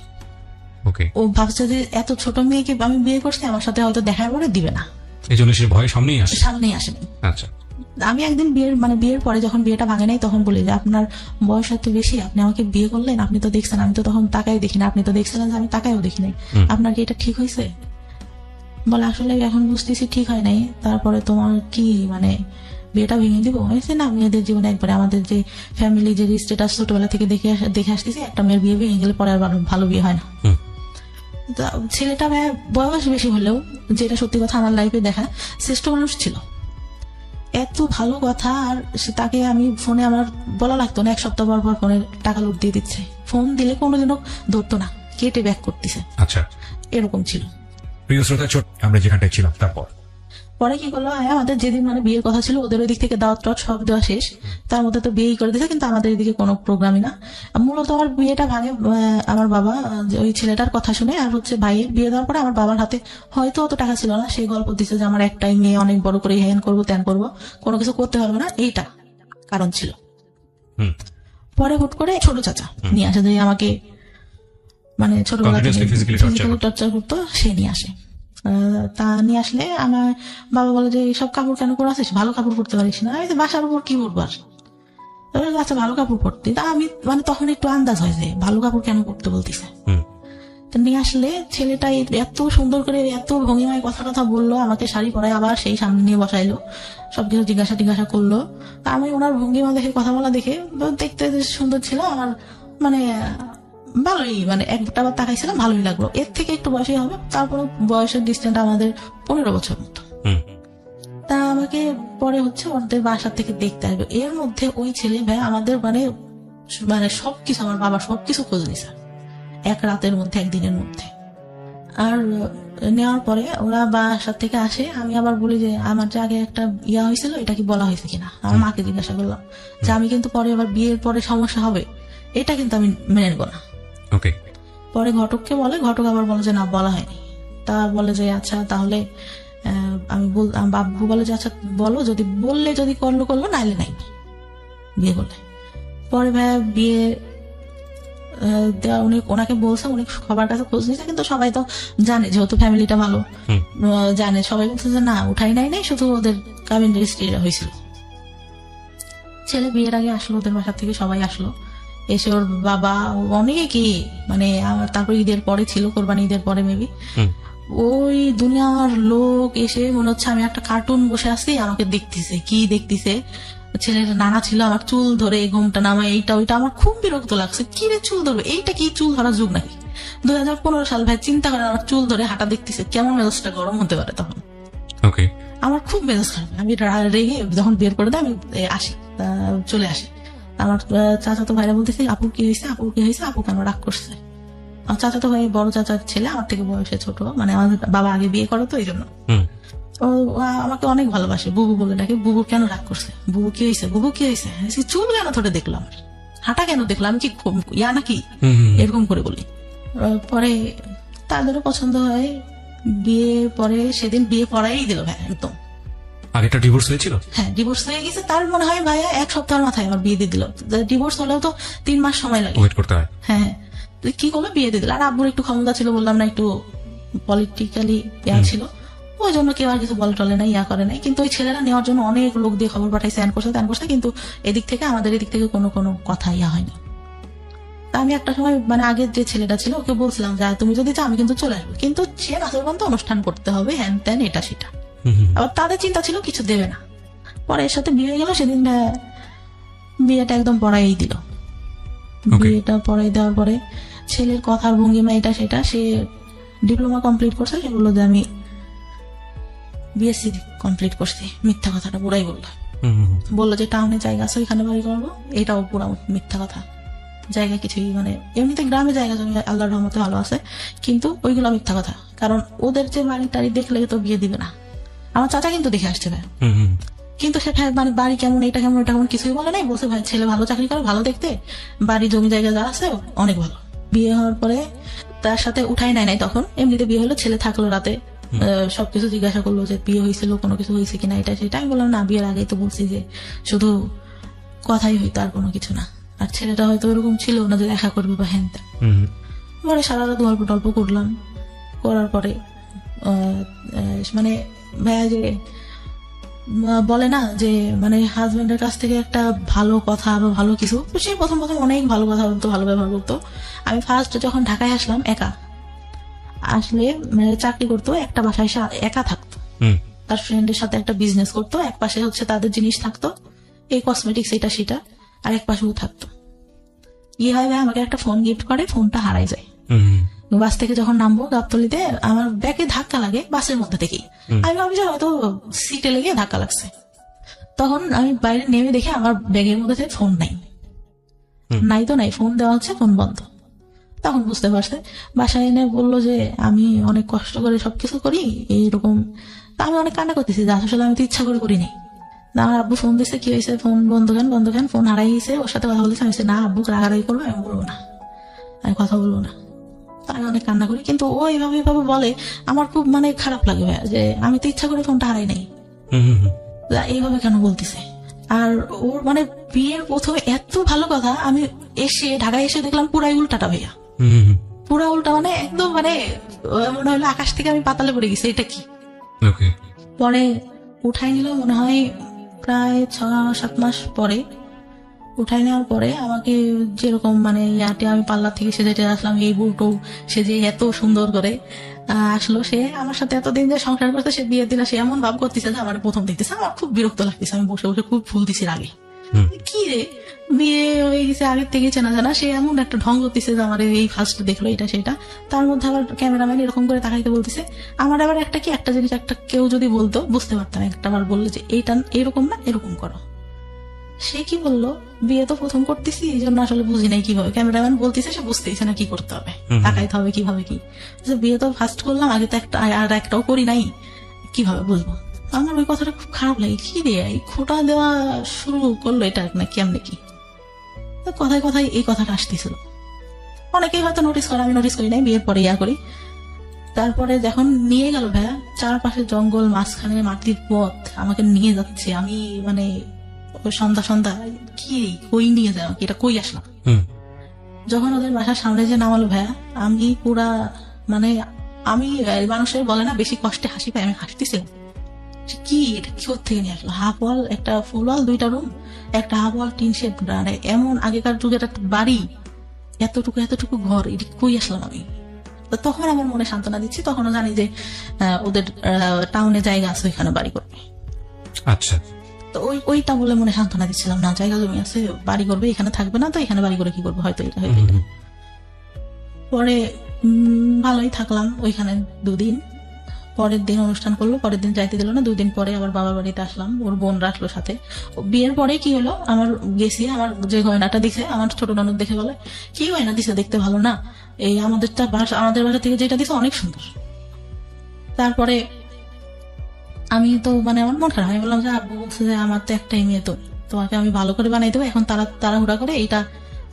ও ভাবছে যে এত ছোট মেয়েকে আমি বিয়ে করছি, আমার সাথে হয়তো দেখার পরে দিবে না, এই জন্য সে ভয় সামনেই আসেনি। আচ্ছা। আমি একদিন বিয়ের পরে যখন বিয়েটা ভাঙে নাই তখন বলি যে আপনার বয়স এত বেশি, আপনি আমাকে বিয়ে করলেন, আপনি তো দেখছেন আমি তো তখন তাকাই দেখি না, আপনি তো দেখছিলেন যে আমি তাকাইও দেখি নাই, আপনার কি এটা ঠিক হয়েছে? বলে আসলে এখন বুঝতেছি ঠিক হয় নাই, তারপরে তোমার কি মানে বিয়েটা ভেঙে দিব? হয়েছে না, মেয়েদের জীবনে একবারে আমাদের যে ফ্যামিলি যে স্ট্যাটাস ছোটবেলা থেকে দেখে আসতেছি, একটা মেয়ের বিয়ে ভেঙে গেলে পরে আর ভালো বিয়ে হয় না। ছেলেটা বয়স বেশি হলেও, যেটা সত্যি কথা আমার লাইফে দেখা, শ্রেষ্ঠ মানুষ ছিল, এত ভালো কথা। আর তাকে আমি ফোনে আমার বলা লাগতো না, 1 সপ্তাহ পর পর ফোনে টাকা লুট দিয়ে দিচ্ছে, ফোন দিলে কোনোদিনও ধরতো না, কেটে ব্যাক করতেছে। আচ্ছা, এরকম ছিল। প্রিয় শ্রোতা, আমরা যেখানটায় ছিলাম তারপর পরে কি করলো, আমাদের যেদিন মানে বিয়ের কথা ছিল ওদের ওই দিক থেকে দাওয়াত টাওয়াত সব দেওয়া শেষ, তার মধ্যে তো বিয়েই করে দিয়েছে, কিন্তু আমাদের এদিকে কোনো প্রোগ্রামই না। মূলত আমার বিয়েটা ভাগে আমার বাবা যে ওই ছেলেটার কথা শুনে, আর হচ্ছে ভাইয়ের বিয়ে দেওয়ার পরে আমার বাবার হাতে হয়তো অত টাকা ছিল না, সেই গল্প দিচ্ছে যে আমার একটাই মেয়ে, অনেক বড় করে হ্যান করবো ত্যান করবো, কোনো কিছু করতে পারবো না, এইটা কারণ ছিল। হুম। পরে হুট করে ছোট চাচা নিয়ে আসে, যে আমাকে মানে ছোটবেলা থেকে Continuously physically torture করতো। টর্চার করতো, সে নিয়ে আসে। তা নিয়ে আসলে আমার বাবা বলে যে সব কাপড় কেন করে আসিস, ভালো কাপড় পরতে পারিস না? আমি তো বাসার উপর কি পরবো আর? আচ্ছা ভালো কাপড় পরতে, তা আমি মানে তখন একটু আন্দাজ হয় যে ভালো কাপড় কেন পরতে বলতেছে। হুম। তো নিয়ে আসলে ছেলেটা এত সুন্দর করে এত ভঙ্গিমায় কথা কথা বললো, আমাকে শাড়ি পরায় আবার সেই সামনে নিয়ে বসাইলো, সবকিছু জিজ্ঞাসা করলো। তা আমি ওনার ভঙ্গিমা দেখে, কথা বলা দেখে, দেখতে যে সুন্দর ছিল আমার, মানে ভালোই, মানে একটা বার তাকাইছিলাম, ভালোই লাগলো। এর থেকে একটু বয়সই হবে, তারপরে বয়সের ডিস্টেন্স আমাদের 15 বছর মতো। হুম। তা আমাকে পরে হচ্ছে ওদের বাসা থেকে দেখতে আসবে, এর মধ্যে ওই ছেলে ভাই আমাদের মানে মানে সবকিছু, আমার বাবা সবকিছু খোঁজ নিছে এক রাতের মধ্যে, একদিনের মধ্যে। আর নেওয়ার পরে ওরা বাসার থেকে আসে, আমি আবার বলি যে আমার যে আগে একটা ইয়া হয়েছিল, এটা কি বলা হয়েছে কিনা। আমার মাকে জিজ্ঞাসা করলাম যে আমি কিন্তু পরে আবার বিয়ের পরে সমস্যা হবে, এটা কিন্তু আমি মেনে নেবো না। ওকে। পরে ঘটককে বলে, ঘটক আবার বলে যে না, বলা হয়নি। তা বলে যে আচ্ছা তাহলে আমার বাবু বলে যে আচ্ছা বলো, যদি বললে যদি করলো করলো, নাইলে নাই, বিয়ে করলে। পরে ভাইয়া বিয়ে দেওয়া, উনি ওনাকে বলছে, উনি সবার কাছে খোঁজ নিয়েছে, কিন্তু সবাই তো জানে যেহেতু ফ্যামিলিটা ভালো, জানে, সবাই বলছে যে না উঠাই নাই, শুধু ওদের কাবিন রেজিস্ট্রি হয়েছিল। ছেলে বিয়ের আগে আসলো, ওদের বাসা থেকে সবাই আসলো, এসে ওর বাবা অনেকে, মানে তারপর ঈদের পরে ছিল, কোরবানি ঈদের পরে মেবি, ওই দুনিয়ার লোক এসে মনে হচ্ছে আমি একটা কার্টুন বসে আছি, আমাকে দেখতেছে। কি দেখতেছে, ছেলের নানা ছিল, আমার চুল ধরে ঘুমটা নামায়, এইটা ওইটা, আমার খুব বিরক্ত লাগছে। কি রে চুল ধরবে, এইটা কি চুল ধরার যুগ নাকি? 2015 সাল ভাই, চিন্তা করে আমার চুল ধরে হাঁটা দেখতেছে, কেমন মেজাজটা গরম হতে পারে তখন। ওকে। আমার খুব মেজাজ খারাপ, আমি রেগে যখন বের করে দেয় আমি আসি, চলে আসি। আমার চাচাতো ভাইরা বলতেছে আপু কি হয়েছে, আপু কি হয়েছে, আপু কেন রাগ করছে। আমার চাচাতো ভাই বড় চাচার ছেলে, আমার থেকে বয়সে ছোট, মানে আমাদের বাবা আগে বিয়ে করে তো এই জন্য। ও আমাকে অনেক ভালোবাসে, বুবু বলে ডাকে। বুবু কেন রাগ করছে, বুবু কি হয়েছে, বুবু কি হয়েছে, চুল কেন ধরে দেখলাম, হাঁটা কেন দেখলাম, আমি কি ইয়া নাকি, এরকম করে বলি। পরে তাদেরও পছন্দ হয়, বিয়ে পরে সেদিন বিয়ে পড়াই দিল ভাই একদম। আগেটা ডিভোর্স হয়েছিল? হ্যাঁ ডিভোর্স হয়ে গেছে, তার মনে হয় ভাইয়া এক সপ্তাহের মাথায় আমার বিয়ে দিয়ে দিল। ডিভোর্স হলেও তো 3 মাস সময় লাগে, ওয়েট করতে হয়। হ্যাঁ কি করলো, বিয়ে দিয়ে দিল। আর আব্বুর একটু ক্ষমতা ছিল, বললাম না, একটু পলিটিক্যালি ইয়া ছিল, ওই জন্য কেউ আর কিছু বলে টলে নাই, ইয়া করে নাই। কিন্তু ওই ছেলেরা নেওয়ার জন্য অনেক লোক দিয়ে খবর পাঠাইছে, ত্যান করছে, কিন্তু এদিক থেকে আমাদের এদিক থেকে কোনো কথা ইয়া হয়নি। তা আমি একটা সময় মানে আগের যে ছেলেটা ছিল ওকে বলছিলাম যে তুমি যদি চাও আমি কিন্তু চলে আসবো, কিন্তু সে নাচরবন্ধ অনুষ্ঠান করতে হবে, হ্যান ত্যান এটা সেটা। আবার তাদের চিন্তা ছিল কিছু দেবে না। পরে এর সাথে বিয়ে হয়ে গেল, সেদিন বিয়েটা একদম পড়াই দিল। বিয়েটা পড়াই দেওয়ার পরে ছেলের কথার ভঙ্গিমা এটা সেটা, সে ডিপ্লোমা কমপ্লিট করছে, সে বললো যে আমি বিএসসি কমপ্লিট করছি। মিথ্যা কথাটা পুরাই বললো যে টাউনে জায়গা আছে ওইখানে বাড়ি করবো, এটাও পুরা মিথ্যা কথা। জায়গা কিছুই, মানে এমনিতে গ্রামে জায়গা জমি আল্লাহর রহমতে ভালো আছে, কিন্তু ওইগুলো মিথ্যা কথা। কারণ ওদের যে বাড়ি টাড়ি দেখলে তো বিয়ে দিবে না। আমার চাচা কিন্তু দেখে আসছে ভাই, কিন্তু সে মানে বাড়ি কেমন, এটা কেমন, এটা কেমন কিছুই বলে নাই। বলছে ভাই ছেলে ভালো চাকরি করে, ভালো দেখতে, বাড়ি জমি জায়গা যা আছে অনেক ভালো। বিয়ে হওয়ার পরে তার সাথে উঠাই নাই তখন, এমনিতে বিয়ে হলো, ছেলে থাকলো রাতে, সবকিছু জিজ্ঞাসা করলো যে বিয়ে হয়েছিল, কোনো কিছু হয়েছে কিনা, এটা সেটা। আমি বললাম না, বিয়ের আগেই তো বলছি যে শুধু কথাই হইতো, আর কোনো কিছু না। আর ছেলেটা হয়তো ওরকম ছিল না যে দেখা করবে বা হ্যান ত্যান। পরে সারা রাত গল্প টল্প করলাম, করার পরে মানে ভাইয়া যে বলে না যে মানে হাজবেন্ডের কাছ থেকে একটা ভালো কথা বা ভালো কিছু, সে প্রথম অনেক ভালো কথা বলতো, ভালো ব্যবহার করতো। আমি ফার্স্ট যখন ঢাকায় আসলাম, একা আসলে চাকরি করতো, একটা বাসায় একা থাকতো, তার ফ্রেন্ডের সাথে একটা বিজনেস করতো, এক পাশে হচ্ছে তাদের জিনিস থাকতো, এই কসমেটিক্স এটা সেটা, আর এক পাশেও থাকতো। ইয়ে হয় ভাই, আমাকে একটা ফোন গিফট করে, ফোনটা হারাই যায়। বাস থেকে যখন নামবো গাবতলিতে, আমার ব্যাগে ধাক্কা লাগে বাসের মধ্যে থেকেই। আমি ভাবছি হয়তো সিটে লেগে ধাক্কা লাগছে। তখন আমি বাইরে নেমে দেখি আমার ব্যাগের মধ্যে ফোন নাই, তো নাই, ফোন দেওয়া হচ্ছে, ফোন বন্ধ। তখন বুঝতে পারছে, বাসায় এনে বললো যে আমি অনেক কষ্ট করে সবকিছু করি, এইরকম তা আমি অনেক কান্না করতেছি যে আসলে আমি তো ইচ্ছা করে করিনি। না, আমার আব্বু ফোন দিচ্ছে, কি হয়েছে, ফোন বন্ধ কেন, ফোন হারাই গেছে, ওর সাথে কথা বলেছে। আমি বলছি, না আব্বু রাগারাগি করবো, আমি বলবো না, আমি কথা বলবো না। তা আমি অনেক কান্না করি, কিন্তু ও এইভাবে বলে আমার খুব মানে খারাপ লাগে ভাইয়া, যে আমি তো ইচ্ছা করে ফোনটা হারাই নাই, এইভাবে কেন বলতেছে। আর ওর মানে বিয়ের প্রথমে এত ভালো কথা, আমি ঢাকায় এসে দেখলাম পুরাই উল্টাটা ভাইয়া, পুরা উল্টা, মানে একদম মানে মনে হলো আকাশ থেকে আমি পাতালে পড়ে গেছি, এটা কি। পরে উঠাই নিল মনে হয় প্রায় 6-7 মাস পরে। উঠাই নেওয়ার পরে আমাকে যেরকম মানে ইয়াতে আমি পার্লার থেকে সেজে আসলাম, এই বুটো সে যে এত সুন্দর করে আসলো, সে আমার সাথে এতদিন যে সংসার করতে, সে বিয়ে দিলা, সে এমন ভাব করতেছে যে আমার প্রথম দেখতেছে। আমার খুব বিরক্ত লাগতেছে, আমি বসে বসে খুব ফুল দিছি আগে, কি রে বিয়ে হয়ে গেছে আগের থেকে চেনা জানা, সে এমন একটা ঢং করতেছে যে আমার এই ফার্স্ট দেখলো এটা সেটা। তার মধ্যে আবার ক্যামেরাম্যান এরকম করে তাকাইতে বলতেছে। আমার আবার একটা জিনিস কেউ যদি বলতো বুঝতে পারতাম, একটা বার বললো যে এইটা এরকম না এরকম করো, সে কি বললো, বিয়ে তো প্রথম করতেছি এই জন্য আসলে বুঝি নাই কিভাবে, ক্যামেরাম্যান বলতেছে সে বুঝতেছে না কি করতে হবে, তাকাইতে হবে কিভাবে কি, বিয়ে তো ফার্স্ট করলাম, আগে তো আর একটাও করি নাই, কিভাবে বুঝবো। আমার ওই কথাটা খুব খারাপ লাগে, কি রে এই খোটা দেওয়া শুরু করলো এটা না কেমনে কি। কথায় কথায় এই কথাটা আসতেছিল, অনেকেই হয়তো নোটিস করে, আমি নোটিস করি নাই, বিয়ের পরে ইয়া করি। তারপরে যখন নিয়ে গেল ভাইয়া, চারপাশে জঙ্গল, মাঝখানে মাটির পথ, আমাকে নিয়ে যাচ্ছে, আমি মানে সন্ধ্যা কি কই নিয়ে যায় আমাকে, এটা কই আসলাম। যখন ওদের বাসার সামনে যে নামালো ভাইয়া, আমি পুরা মানে আমি মানুষের বলে না বেশি কষ্টে হাসি পাই, আমি হাসতেছিলাম, কি এটা কি থেকে নিয়ে আসলো, হাফ ওয়াল একটা ফুল ওয়াল 2টা রুম, একটা হাফ ওয়াল টিন শেড, এমন আগেকার যুগের একটা বাড়ি, এতটুকু ঘর, এটা কই আসলাম আমি। তো তখন আমার মনে সান্ত্বনা দিচ্ছি, তখনও জানি যে ওদের টাউনে জায়গা আছে, ওইখানে বাড়ি করবে। আচ্ছা, তো ওইটা বলে মনে সান্ত্বনা দিচ্ছিলাম, না জায়গা জমি আছে, বাড়ি করবে, এখানে থাকবে না, তো এখানে বাড়ি করে কি করবো, হয়তো এটা হয়তো এটা। পরে ভালোই থাকলাম ওইখানে 2 দিন। পরের দিন অনুষ্ঠান করলো, পরের দিন যাইতে দিল না, 2 দিন পরে আবার বাবার বাড়িতে আসলাম, ওর বোনরা আসলো সাথে। বিয়ের পরে কি হলো, আমার গেছি, আমার যে গয়নাটা দিছে, আমার ছোট ননদ দেখে বলে, কি গয়না দিছে, দেখতে ভালো না, এই আমাদের বাসা থেকে যেটা দিছে অনেক সুন্দর। তারপরে আমি তো মানে আমার মন খারাপ, আমি বললাম যে আব্বু বলছে যে আমার তো একটাই মেয়ে, তো তোমাকে আমি ভালো করে বানাই দেবো, এখন তাড়াহুড়া করে এইটা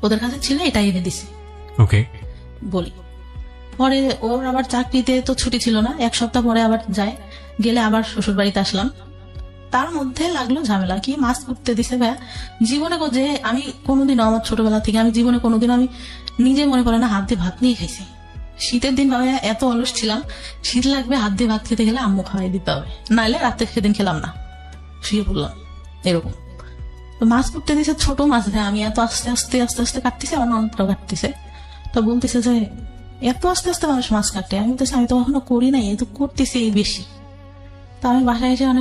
ওদের কাছে ছিল, এটা এনে দিছে ওকে বলি। পরে ওর আবার চাকরিতে তো ছুটি ছিল না, 1 সপ্তাহ পরে আবার গেলে আবার শ্বশুর বাড়িতে আসলাম। তার মধ্যে লাগলো ঝামেলা, কি মাছ করতে দিছে ভাইয়া, জীবনে যে আমি কোনোদিনও আমার ছোটবেলা থেকে আমি জীবনে কোনোদিন আমি নিজে মনে পড়ে না হাত দিয়ে ভাত নিয়ে খাইছি। শীতের দিন ভাবে এত অলস ছিলাম, শীত লাগবে হাত দিয়ে ভাত খেতে গেলে আম্মু খাওয়াই দিতে হবে, নাইলে রাতে সেদিন খেলাম না, শুয়ে পড়লাম এরকম। তো মাছ করতে দিছে, ছোট মাছ, আমি এত আস্তে আস্তে কাটতেছি, আমার ননদটাও কাটতেছে, তো বলতেছে যে এত আস্তে আস্তে মানুষ মাছ কাটে, আমি বলতেছি আমি তো কখনো করি নাই, এত করতেছি এই বেশি। তো আমি বাসায় এসে মানে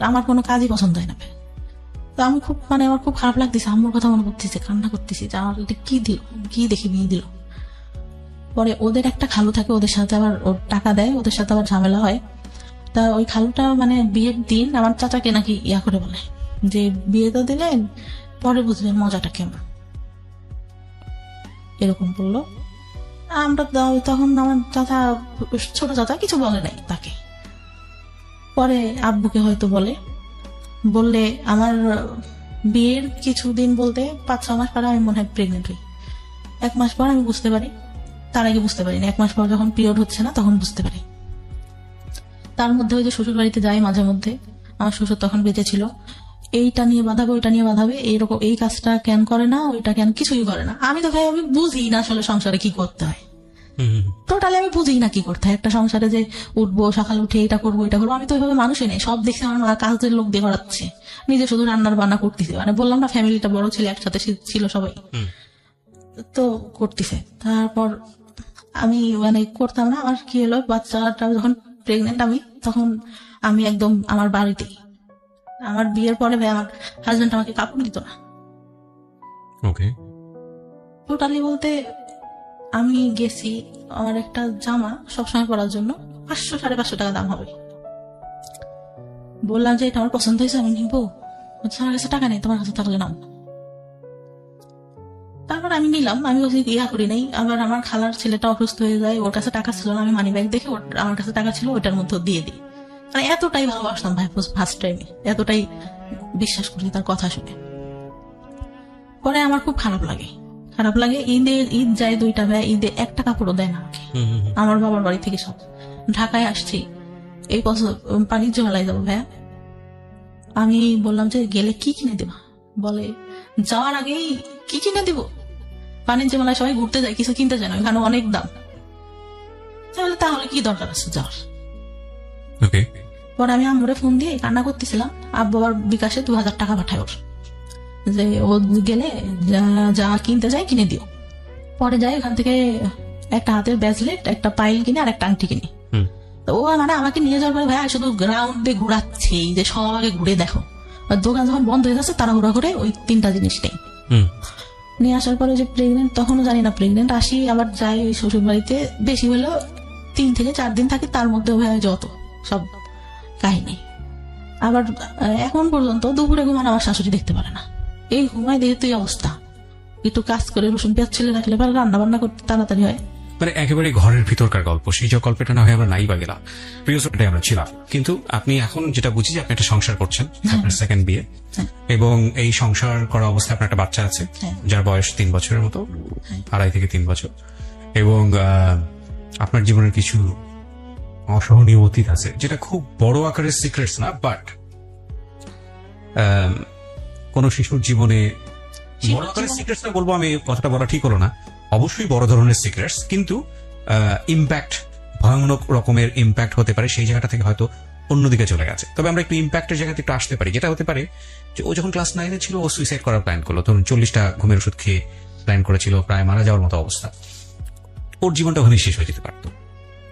আমার কোনো কাজই পছন্দ হয় না। তো আমি খুব মানে আমার খুব খারাপ লাগতেছে, আম্মুর কথা মনে করতেছে, কান্না করতেছি যে আমার এটা কি দিল, কি দেখে বিয়ে দিল। পরে ওদের একটা খালু থাকে, ওদের সাথে আবার ওর টাকা দেয়, ওদের সাথে আবার ঝামেলা হয়। তা ওই খালুটা মানে বিয়ের দিন আমার চাচাকে নাকি ইয়া করে বলে যে বিয়ে তো দিলেন, পরে বুঝবেন মজাটা কেমন, এরকম বললো। আমরা তখন আমার ছোট চাচা কিছু বলে নাই তাকে। পরে আব্বুকে হয়তো বললে আমার বিয়ের কিছুদিন বলতে 5-6 মাস পরে আমি মনে হয় প্রেগনেন্ট হই। 1 মাস পর আমি বুঝতে পারি, তার আগে বুঝতে পারিনি, 1 মাস পর যখন পিরিয়ড হচ্ছে না তখন বুঝতে পারি। তার মধ্যে ওই যে শ্বশুর বাড়িতে যাই মাঝে মধ্যে, আমার শ্বশুর তখন বেঁচে ছিল, এইটা নিয়ে বাঁধাবে ওইটা নিয়ে বাঁধাবে, এইরকম এই কাজটা কেন করে না, ওইটা কেন কিছুই করে না। আমি তো ভাই আমি বুঝি না আসলে সংসারে কি করতে হয়, টোটালি আমি বুঝি না কি করতে হয় একটা সংসারে, যে উঠবো সকালে উঠে এটা করবো আমি তো ওইভাবে মানুষই নেই। সব দেখছি আমার মা কাজের লোক দিয়ে করাচ্ছে, নিজে শুধু রান্নার বান্না করতেছে, মানে বললাম না ফ্যামিলিটা বড় ছিল, একসাথে ছিল সবাই, তো করতেছে। তারপর আমি মানে করতাম না। আমার কি হলো, বাচ্চাটা যখন প্রেগনেন্ট আমি, তখন আমি একদম আমার বাড়িতে, আমার বিয়ের পরে ভাই আমার হাজবেন্ড আমাকে কাপড় দিত না, ওকে টোটালি বলতে। আমি গেছি, আমার একটা জামা সবসময় পরার জন্য 500-550 টাকা দাম হবে, বললাম যে এটা আমার পছন্দ হয়েছে আমি নিবো, আমার কাছে টাকা নেই, তোমার কাছে থাকলে নাও। তারপর আমি নিলাম, আমি ইয়া করি নাই। আবার আমার খালার ছেলেটা অসুস্থ হয়ে যায়, ওর কাছে টাকা ছিল না, আমি মানি ব্যাগ দেখে আমার কাছে টাকা ছিল, ওইটার মধ্যে দিয়ে দিই, মানে এতটাই ভালোবাসতাম ভাই ফার্স্ট টাইমে, এতটাই বিশ্বাস করি তার কথা শুনে। পরে আমার খুব খারাপ লাগে। ঈদ যায় 2টা ভাই, ঈদে একটা কাপড়ও দেয় না আমাকে। আমার বাবার বাড়ি থেকে সব ঢাকায় আসছি, এই বছর বাণিজ্য মেলায় যাবো ভাইয়া। আমি বললাম যে গেলে কি কিনে দেবা, বলে যাওয়ার আগেই কি কিনে দিব, বাণিজ্য মেলায় সবাই ঘুরতে যায়, কিছু কিনতে যায় না, ওখানে অনেক দাম। তাহলে কি দরকার আছে যাওয়ার। ওকে। পরে আমি আম্মুরে ফোন দিয়ে কান্না করতেছিলাম, আব্বু আবার বিকাশে 2000 টাকা পাঠায় ওর, যে ও গেলে যা কিনতে যায় কিনে দিও। পরে যাই ওখান থেকে একটা হাতের ব্রেসলেট, একটা পাইল কিনে আর একটা আংটি কিনে। তো ও মানে আমাকে নিয়ে যাওয়ার পরে ভাই শুধু গ্রাউন্ডে ঘোরাচ্ছে, যে সব আগে ঘুরে দেখো। আর দোকান যখন বন্ধ হয়ে যাচ্ছে তারা ঘোরা করে ওই 3টা জিনিস নেই। নিয়ে আসার পরে যে প্রেগনেন্ট, তখনও জানি না প্রেগনেন্ট, আসি আবার যাই ওই শ্বশুর বাড়িতে, বেশি হলেও 3 থেকে 4 দিন থাকি, তার মধ্যে ভাই যত সব কাহিনী। আবার এখন পর্যন্ত দুপুরে ঘুমান আমার শাশুড়ি দেখতে পারে না, এই ঘুমায় দেখে তুই অবস্থা। একটু কাজ করে রসুন পেঁয়াজ ছেলে রাখলে পারে রান্না বান্না করতে তাড়াতাড়ি হয়। মানে একেবারে ঘরের ভিতরকার গল্প, সেই যে গল্পটা না হয় আমরা নাই বা গেলাম, প্রিয় শ্রোতাটাই আমরা ছিলাম। কিন্তু আপনি এখন যেটা বুঝি যে আপনি একটা সংসার করছেন, আপনার সেকেন্ড বিয়ে, এবং এই সংসার করা অবস্থায় আপনার একটা বাচ্চা আছে যার বয়স 3 বছরের মতো, 2.5 থেকে 3 বছর, এবং আপনার জীবনের কিছু অসহনীয় অতীত আছে, যেটা খুব বড় আকারের সিক্রেটস না, বাট কোন শিশুর জীবনে বড় আকারের সিক্রেটস না বলবো আমি, কথাটা বলা ঠিক হলো না, অবশ্যই বড় ধরনের সিক্রেটস, কিন্তু ইম্প্যাক্ট, ভয়ানক রকমের ইম্প্যাক্ট হতে পারে, সেই জায়গাটা থেকে হয়তো অন্যদিকে চলে গেছে। তবে আমরা একটু ইম্প্যাক্টের জায়গাতে একটু আসতে পারি, যেটা হতে পারে যে ও যখন ক্লাস 9-এ ছিল ও সুইসাইড করার প্ল্যান করলো, ধরুন 40টা ঘুমের ওষুধ খেয়ে প্ল্যান করেছিল, প্রায় মারা যাওয়ার মতো অবস্থা। ওর জীবনটা ওখানেই শেষ হয়ে যেতে পারতো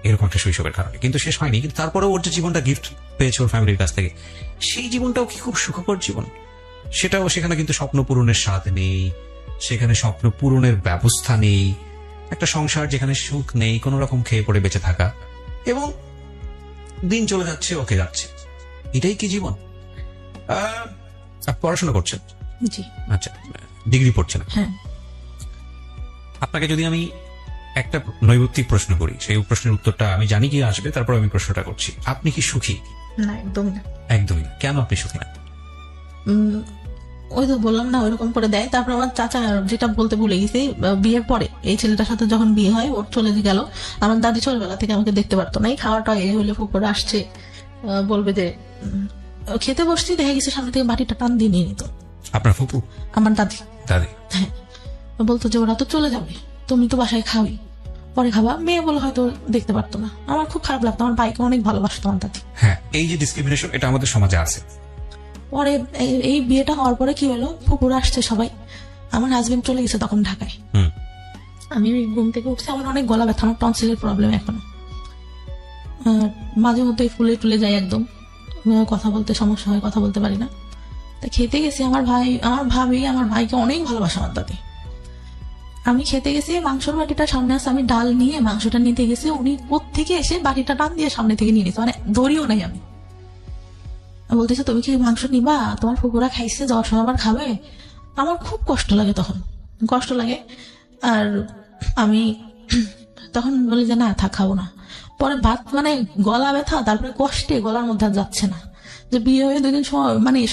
এরকম একটা শৈশবের কারণে, কিন্তু শেষ হয়নি। কিন্তু তারপরে ওর যে জীবনটা গিফট পেয়েছে ওর ফ্যামিলির কাছ থেকে, সেই জীবনটাও কি খুব সুখকর জীবন? সেটাও, সেখানে কিন্তু স্বপ্ন পূরণের স্বাদ নেই, সেখানে স্বপ্ন পূরণের ব্যবস্থা নেই, একটা সংসার যেখানে সুখ নেই, কোন রকম খেয়ে পড়ে বেঁচে থাকা, এবং দিন চলে যাচ্ছে, ওকে যাচ্ছে। এটাই কি জীবন? পড়াশোনা করছেন? জি। আচ্ছা, ডিগ্রি পড়ছেন? হ্যাঁ। আপনাকে যদি আমি একটা নৈমিত্তিক প্রশ্ন করি, সেই প্রশ্নের উত্তরটা আমি জানি কি আসবে, তারপর আমি প্রশ্নটা করছি, আপনি কি সুখী? না, একদমই না। একদমই না। কেন আপনি সুখী না? ওই তো বললাম না, ওইরকম করে দেয়। তারপর আমার চাচা, যেটা বলতে ভুলে গেছি, বিয়ের পরে এই ছেলেটার সাথে যখন বিয়ে হয়, ওর চলে গেল, আমার দাদি ছোটবেলা থেকে আমাকে দেখতে পারতো না। এই খাওয়াটা এই হলে পুকুরে আসছে, বলবে যে খেতে বসছি, দেখা গেছে সামনে থেকে বাটিটা টান দিয়ে নিয়ে নিত। আপনার ফুপু? আমার দাদি। দাদি? হ্যাঁ। বলতো যে ওরা তো চলে যাবে, তুমি তো বাসায় খাওয়াই, পরে খাবা। মেয়ে বলে হয়তো দেখতে পারতো না। আমার খুব খারাপ লাগতো, আমার ভাইকে অনেক ভালোবাসতো আমার দাদি। হ্যাঁ, এই যে ডিসক্রিমিনেশন, এটা আমাদের সমাজে আছে। পরে এই বিয়েটা হওয়ার পরে কি হলো, ফুপুরা আসছে সবাই, আমার হাজবেন্ড চলে গেছে তখন ঢাকায়। আমি ঘুম থেকে উঠছি, আমার অনেক গলা ব্যথা, আমার টনসিলের প্রবলেম এখনো, মাঝে মধ্যে ফুলে টুলে যায় একদম, কথা বলতে সমস্যা হয়, কথা বলতে পারি না। তা খেতে গেছি, আমার ভাবি আমার ভাইকে অনেক ভালোবাসে আমার দাদি। আমি খেতে গেছি, মাংসের বাটিটা সামনে আছে, আমি ডাল নিয়ে মাংসটা নিতে গেছি, উনি কোত্থেকে এসে বাটিটা টান দিয়ে সামনে থেকে নিয়ে নিতে, মানে ধরিও নাই। আমি বলতেছে তুমি কি মাংস নিবা, তোমার ফুকুরা খাইছে, যাওয়ার সময় আবার খাবে। আমার খুব কষ্ট লাগে, তখন কষ্ট লাগে। আর আমি তখন বলি যে না, থাক, খাবো না। পরে ভাত, মানে গলা ব্যথা, তারপরে কষ্টে গলার মধ্যে আর যাচ্ছে না। যে বিয়ে হয়ে 2 দিন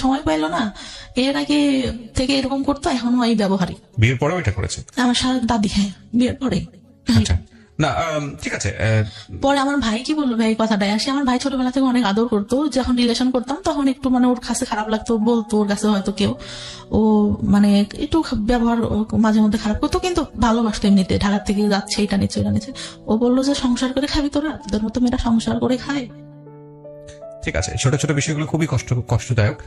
সময় পাইলো না, এর আগে থেকে এরকম করতো, এখনো এই ব্যবহারই। বিয়ের পরেও এটা করেছে আমার দাদি? হ্যাঁ, বিয়ের পরে। আচ্ছা, না ঠিক আছে। পরে আমার ভাই কি বললো ভাই, কথাটাই আসে, আমার ভাই ছোটবেলা থেকে অনেক আদর করতো, যখন রিলেশন করতাম তখন একটু মানে ওর কাছে খারাপ লাগতো, বলতো ওর কাছে হয়তো কেউ, ও মানে একটু ব্যবহার মাঝে মধ্যে খারাপ করতো, কিন্তু ভালোবাসতো এমনিতে। ঢাকার থেকে যাচ্ছে, এটা নিচ্ছে ওটা নিচ্ছে। ও বললো যে সংসার করে খাবি তোরা, তোদের মতো মেয়েরা সংসার করে খায়। ঠিক আছে, ছোট ছোট বিষয়গুলো খুবই কষ্টদায়ক।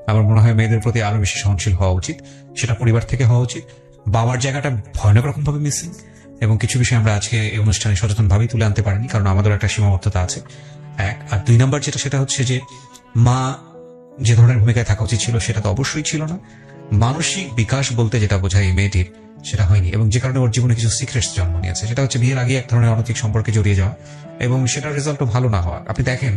আমার মনে হয় মেয়েদের প্রতি আরো বেশি সহনশীল হওয়া উচিত, সেটা পরিবার থেকে হওয়া উচিত। বাবার জায়গাটা ভয়ানক রকম ভাবে মিসিং, এবং কিছু বিষয় আমরা আজকে এই অনুষ্ঠানে সচেতন ভাবেই তুলে আনতে পারিনি, কারণ আমাদের একটা সীমাবদ্ধতা আছে। 1 আর 2 নাম্বার যেটা, সেটা হচ্ছে যে মা যে ধরনের ভূমিকায় থাকা উচিত ছিল সেটা তো অবশ্যই ছিল না। মানসিক বিকাশ বলতে যেটা বোঝায় এই মেয়েটির, সেটা হয়নি, এবং যে কারণে ওর জীবনে কিছু সিক্রেটস জন্ম নিয়েছে। সেটা হচ্ছে বিয়ের আগে এক ধরনের অনৈতিক সম্পর্কে জড়িয়ে যাওয়া, এবং সেটার রেজাল্টও ভালো না হওয়া। আপনি দেখেন,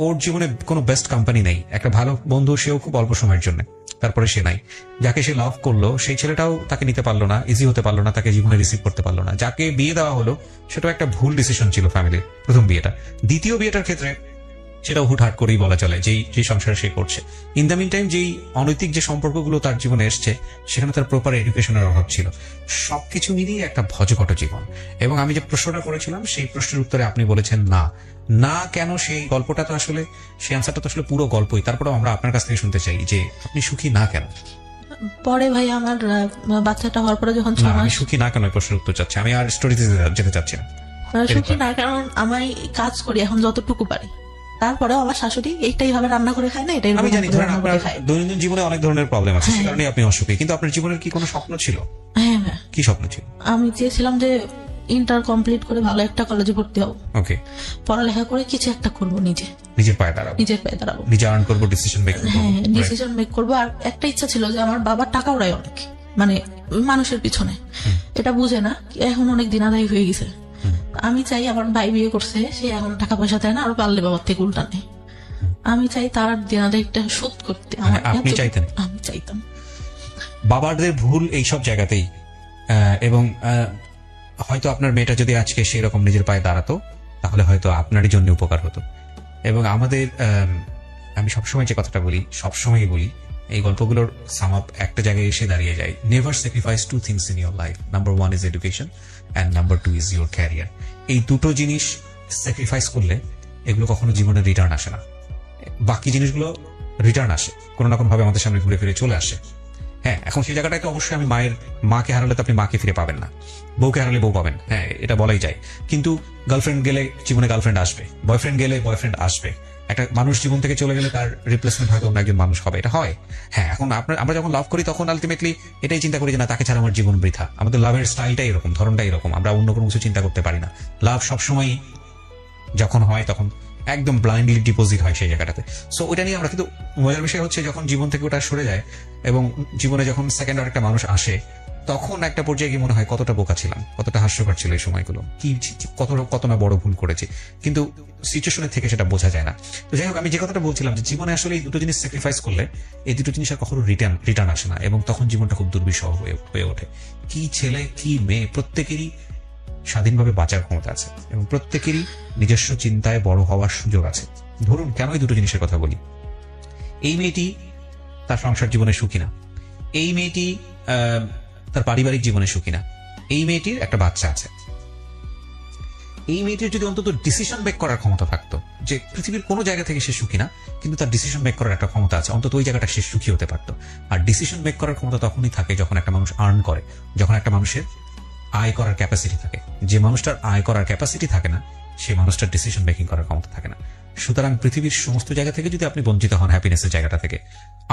ওর জীবনে কোনো বেস্ট কোম্পানি নেই, একটা ভালো বন্ধু সেও খুব অল্প সময়ের জন্য, তারপরে সে নাই। যাকে সে লাভ করলো সেই ছেলেটাও তাকে নিতে পারলো না, ইজি হতে পারলো না, তাকে জীবনে রিসিভ করতে পারলো না। যাকে বিয়ে দেওয়া হলো সেটাও একটা ভুল ডিসিশন ছিল ফ্যামিলির, প্রথম বিয়েটা। দ্বিতীয় বিয়েটার ক্ষেত্রে সেটাও হুটহাট করেই বলা চলে যেই সংসারে সে করছে। ইন দ্য মিন টাইম যেই অনৈতিক যে সম্পর্কগুলো তার জীবনে এসছে সেখানে তার প্রপার এডুকেশনের অভাব ছিল। সবকিছু মিলিয়ে একটা ভজঘট জীবন। এবং আমি যে প্রশ্নটা করেছিলাম সেই প্রশ্নের উত্তরে আপনি বলেছেন না। না কেন, সেই গল্পটা তো আসলে, সেই আনসারটা তো আসলে পুরো গল্পই। তারপরেও আমরা আপনার কাছ থেকে শুনতে চাই যে আপনি সুখী না কেন। পরে ভাই আমার বাচ্চাটা হওয়ার পরে যখন 6 না, আমি মাস, সুখী না কেন এই প্রশ্নের উত্তর চাচ্ছি, আমি আর স্টোরিতে যেতে চাচ্ছি না। সুখী না কারণ আমি কাজ করি এখন যতটুকু পারি, তারপরেও আমার শাশুড়ি এইটাই ভাবে রান্না করে খায় না, এটাই আমি জানি ধরেন রান্না করে আপনার খায়। দৈনন্দিন জীবনে অনেক ধরনের প্রবলেম আছে, সে কারণে আপনি অসুখী। কিন্তু আপনার জীবনের কি কোনো স্বপ্ন ছিল? হ্যাঁ হ্যাঁ, কি স্বপ্ন ছিল? আমি চেয়েছিলাম যে ইন্টার কমপ্লিট করে ভালো একটা কলেজে ভর্তি হবো, ওকে, পড়ালেখা করে কিছু একটা করবো, নিজের পায়ে দাঁড়াবো, নিজের পায়ে দাঁড়াবো, নিজে আর্ন করবো, ডিসিশন মেক করবো। হ্যাঁ ডিসিশন মেক করবো। আর একটা ইচ্ছা ছিল যে আমার বাবার টাকা ওরাই অনেক, মানে মানুষের পিছনে, এটা বুঝে না এখন অনেক দিন আদায় হয়ে গেছে। আমি চাই আমার ভাই বিয়ে করছে, সে এখন টাকা পয়সা দেয় না, আরো পারলে বাবার থেকে উল্টা নেই। আমি চাই তার দিন আদায়টা শোধ করতে। আমার আপনি চাইতেন? আমি চাইতাম। বাবাদের ভুল এইসব জায়গাতেই। এবং হয়তো আপনার মেয়েটা যদি আজকে সেরকম নিজের পায়ে দাঁড়াতো তাহলে হয়তো আপনারই জন্য উপকার হতো। এবং আমাদের আমি সবসময় যে কথাটা বলি, সবসময় বলি, এই গল্পগুলোর সাম আপ একটা জায়গায় এসে দাঁড়িয়ে যায়। Never sacrifice 2 things in your life. Number 1 is education and number 2 is your career. এই দুটো জিনিস স্যাক্রিফাইস করলে এগুলো কখনো জীবনে রিটার্ন আসে না। বাকি জিনিসগুলো রিটার্ন আসে, কোনো না কোনো ভাবে আমাদের সামনে ঘুরে ফিরে চলে আসে। হ্যাঁ, এখন সেই জায়গাটায় তো অবশ্যই আমি মাকে হারালে তো আপনি মাকে ফিরে পাবেন না, বউকে হারালে বউ পাবেন, হ্যাঁ এটা বলাই যায়। কিন্তু গার্লফ্রেন্ড গেলে জীবনে গার্লফ্রেন্ড আসবে, বয়ফ্রেন্ড গেলে বয়ফ্রেন্ড আসবে। একটা মানুষ জীবন থেকে চলে গেলে তার রিপ্লেসমেন্ট হয়তো অন্য একজন মানুষ হবে, এটা হয়। হ্যাঁ, এখন আমরা যখন লাভ করি তখন আলটিমেটলি এটাই চিন্তা করি যে না, তাকে ছাড়া আমার জীবন বৃথা। আমাদের লাভের স্টাইলটাই এরকম, ধরনটাই এরকম, আমরা অন্য কোনো কিছু চিন্তা করতে পারি না। লাভ সবসময় যখন হয় তখন একদম ব্লাইন্ডলি ডিপোজিট হয় সেই জায়গাটাতে। সো ওইটা নিয়ে আমরা, কিন্তু মজার বিষয় হচ্ছে যখন জীবন থেকে ওটা সরে যায় এবং জীবনে যখন সেকেন্ড আর একটা মানুষ আসে, তখন একটা পর্যায়ে কি মনে হয় কতটা বোকা ছিলাম, কতটা হাস্যকর ছিল এই সময়গুলো, কি কত না বড় ভুল করেছি। কিন্তু সিচুয়েশনের থেকে সেটা বোঝা যায় না। তো যাই হোক, আমি যে কথাটা বলছিলাম যে জীবনে আসলে এই দুটো জিনিস স্যাক্রিফাইস করলে এই দুটো জিনিস আর কখনো রিটার্ন আসে না, এবং তখন জীবনটা খুব দুর্বিষহ হয়ে ওঠে। কি ছেলে কি মেয়ে, প্রত্যেকেরই স্বাধীনভাবে বাঁচার ক্ষমতা আছে এবং প্রত্যেকেরই নিজস্ব চিন্তায় বড় হওয়ার সুযোগ আছে। ধরুন কেন এই দুটো জিনিসের কথা বলি। এই মেয়েটি তার সংসার জীবনে সুখী না, এই মেয়েটি তার পারিবারিক জীবনে সুখী না, এই মেয়েটির একটা বাচ্চা আছে। এই মেয়েটির যদি অন্তত ডিসিশন মেক করার ক্ষমতা থাকতো, যে পৃথিবীর কোনো জায়গা থেকে সে সুখী না কিন্তু তার ডিসিশন মেক করার একটা ক্ষমতা আছে, অন্তত ওই জায়গাটা সে সুখী হতে পারতো। আর ডিসিশন মেক করার ক্ষমতা তখনই থাকে যখন একটা মানুষ আর্ন করে, যখন একটা মানুষের আয় করার ক্যাপাসিটি থাকে। যে মানুষটার আয় করার ক্যাপাসিটি থাকে না, সেই মানুষটার ডিসিশন মেকিং করার ক্ষমতা থাকে না। সুতরাং পৃথিবীর সমস্ত জায়গা থেকে যদি আপনি বঞ্চিত হন হ্যাপিনেসের জায়গাটা থেকে,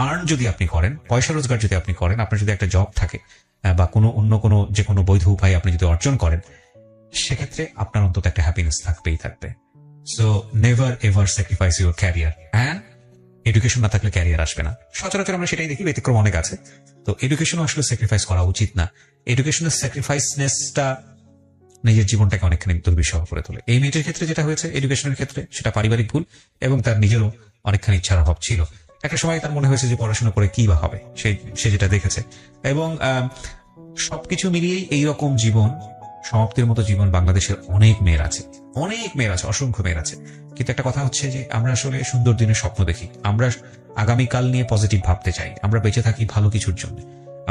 আর্ন যদি আপনি করেন, পয়সা রোজগার যদি আপনি করেন, আপনার যদি একটা জব থাকে বা অন্য কোনো যে কোনো বৈধ উপায় আপনি যদি অর্জন করেন, সেক্ষেত্রে আপনার অন্তত একটা হ্যাপিনেস থাকবেই থাকবে। So never ever sacrifice your career. And education না থাকলে ক্যারিয়ার আসবে না। সচরাচর আমরা সেটাই দেখি, ব্যতিক্রম অনেক আছে। তো এডুকেশনও আসলে স্যাক্রিফাইস করা উচিত না। এডুকেশনের স্যাক্রিফাইসনেসটা নিজের জীবনটাকে অনেকখানি দুর্বিষহ করে তোলে। এই মেয়েটির ক্ষেত্রে যেটা হয়েছে এডুকেশনের ক্ষেত্রে, সেটা পারিবারিক ভুল এবং তার নিজেরও অনেকখানি ইচ্ছার অভাব ছিল। একটা সময় তার মনে হয়েছে যে পড়াশোনা করে কি বা হবে, সে যেটা দেখেছে। এবং সবকিছু মিলিয়েই এইরকম জীবন, সমাপ্তির মতো জীবন বাংলাদেশের অনেক মেয়ের আছে, অসংখ্য মেয়ের আছে। কিন্তু একটা কথা হচ্ছে যে আমরা আসলে সুন্দর দিনের স্বপ্ন দেখি, আমরা আগামীকাল নিয়ে পজিটিভ ভাবতে চাই, আমরা বেঁচে থাকি ভালো কিছুর জন্য।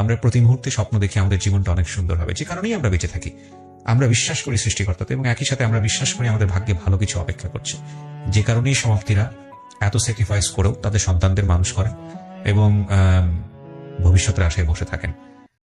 আমরা প্রতি মুহূর্তে স্বপ্ন দেখি আমাদের জীবনটা অনেক সুন্দর হবে, যে কারণেই আমরা বেঁচে থাকি। আমরা বিশ্বাস করি সৃষ্টিকর্তাতে এবং একই সাথে আমরা বিশ্বাস করি আমাদের ভাগ্যে ভালো কিছু অপেক্ষা করছে, যে কারণেই সমাপ্তিরা এত স্যাক্রিফাইস করেও তাদের সন্তানদের মানুষ করেন এবং ভবিষ্যতের আশায় বসে থাকেন।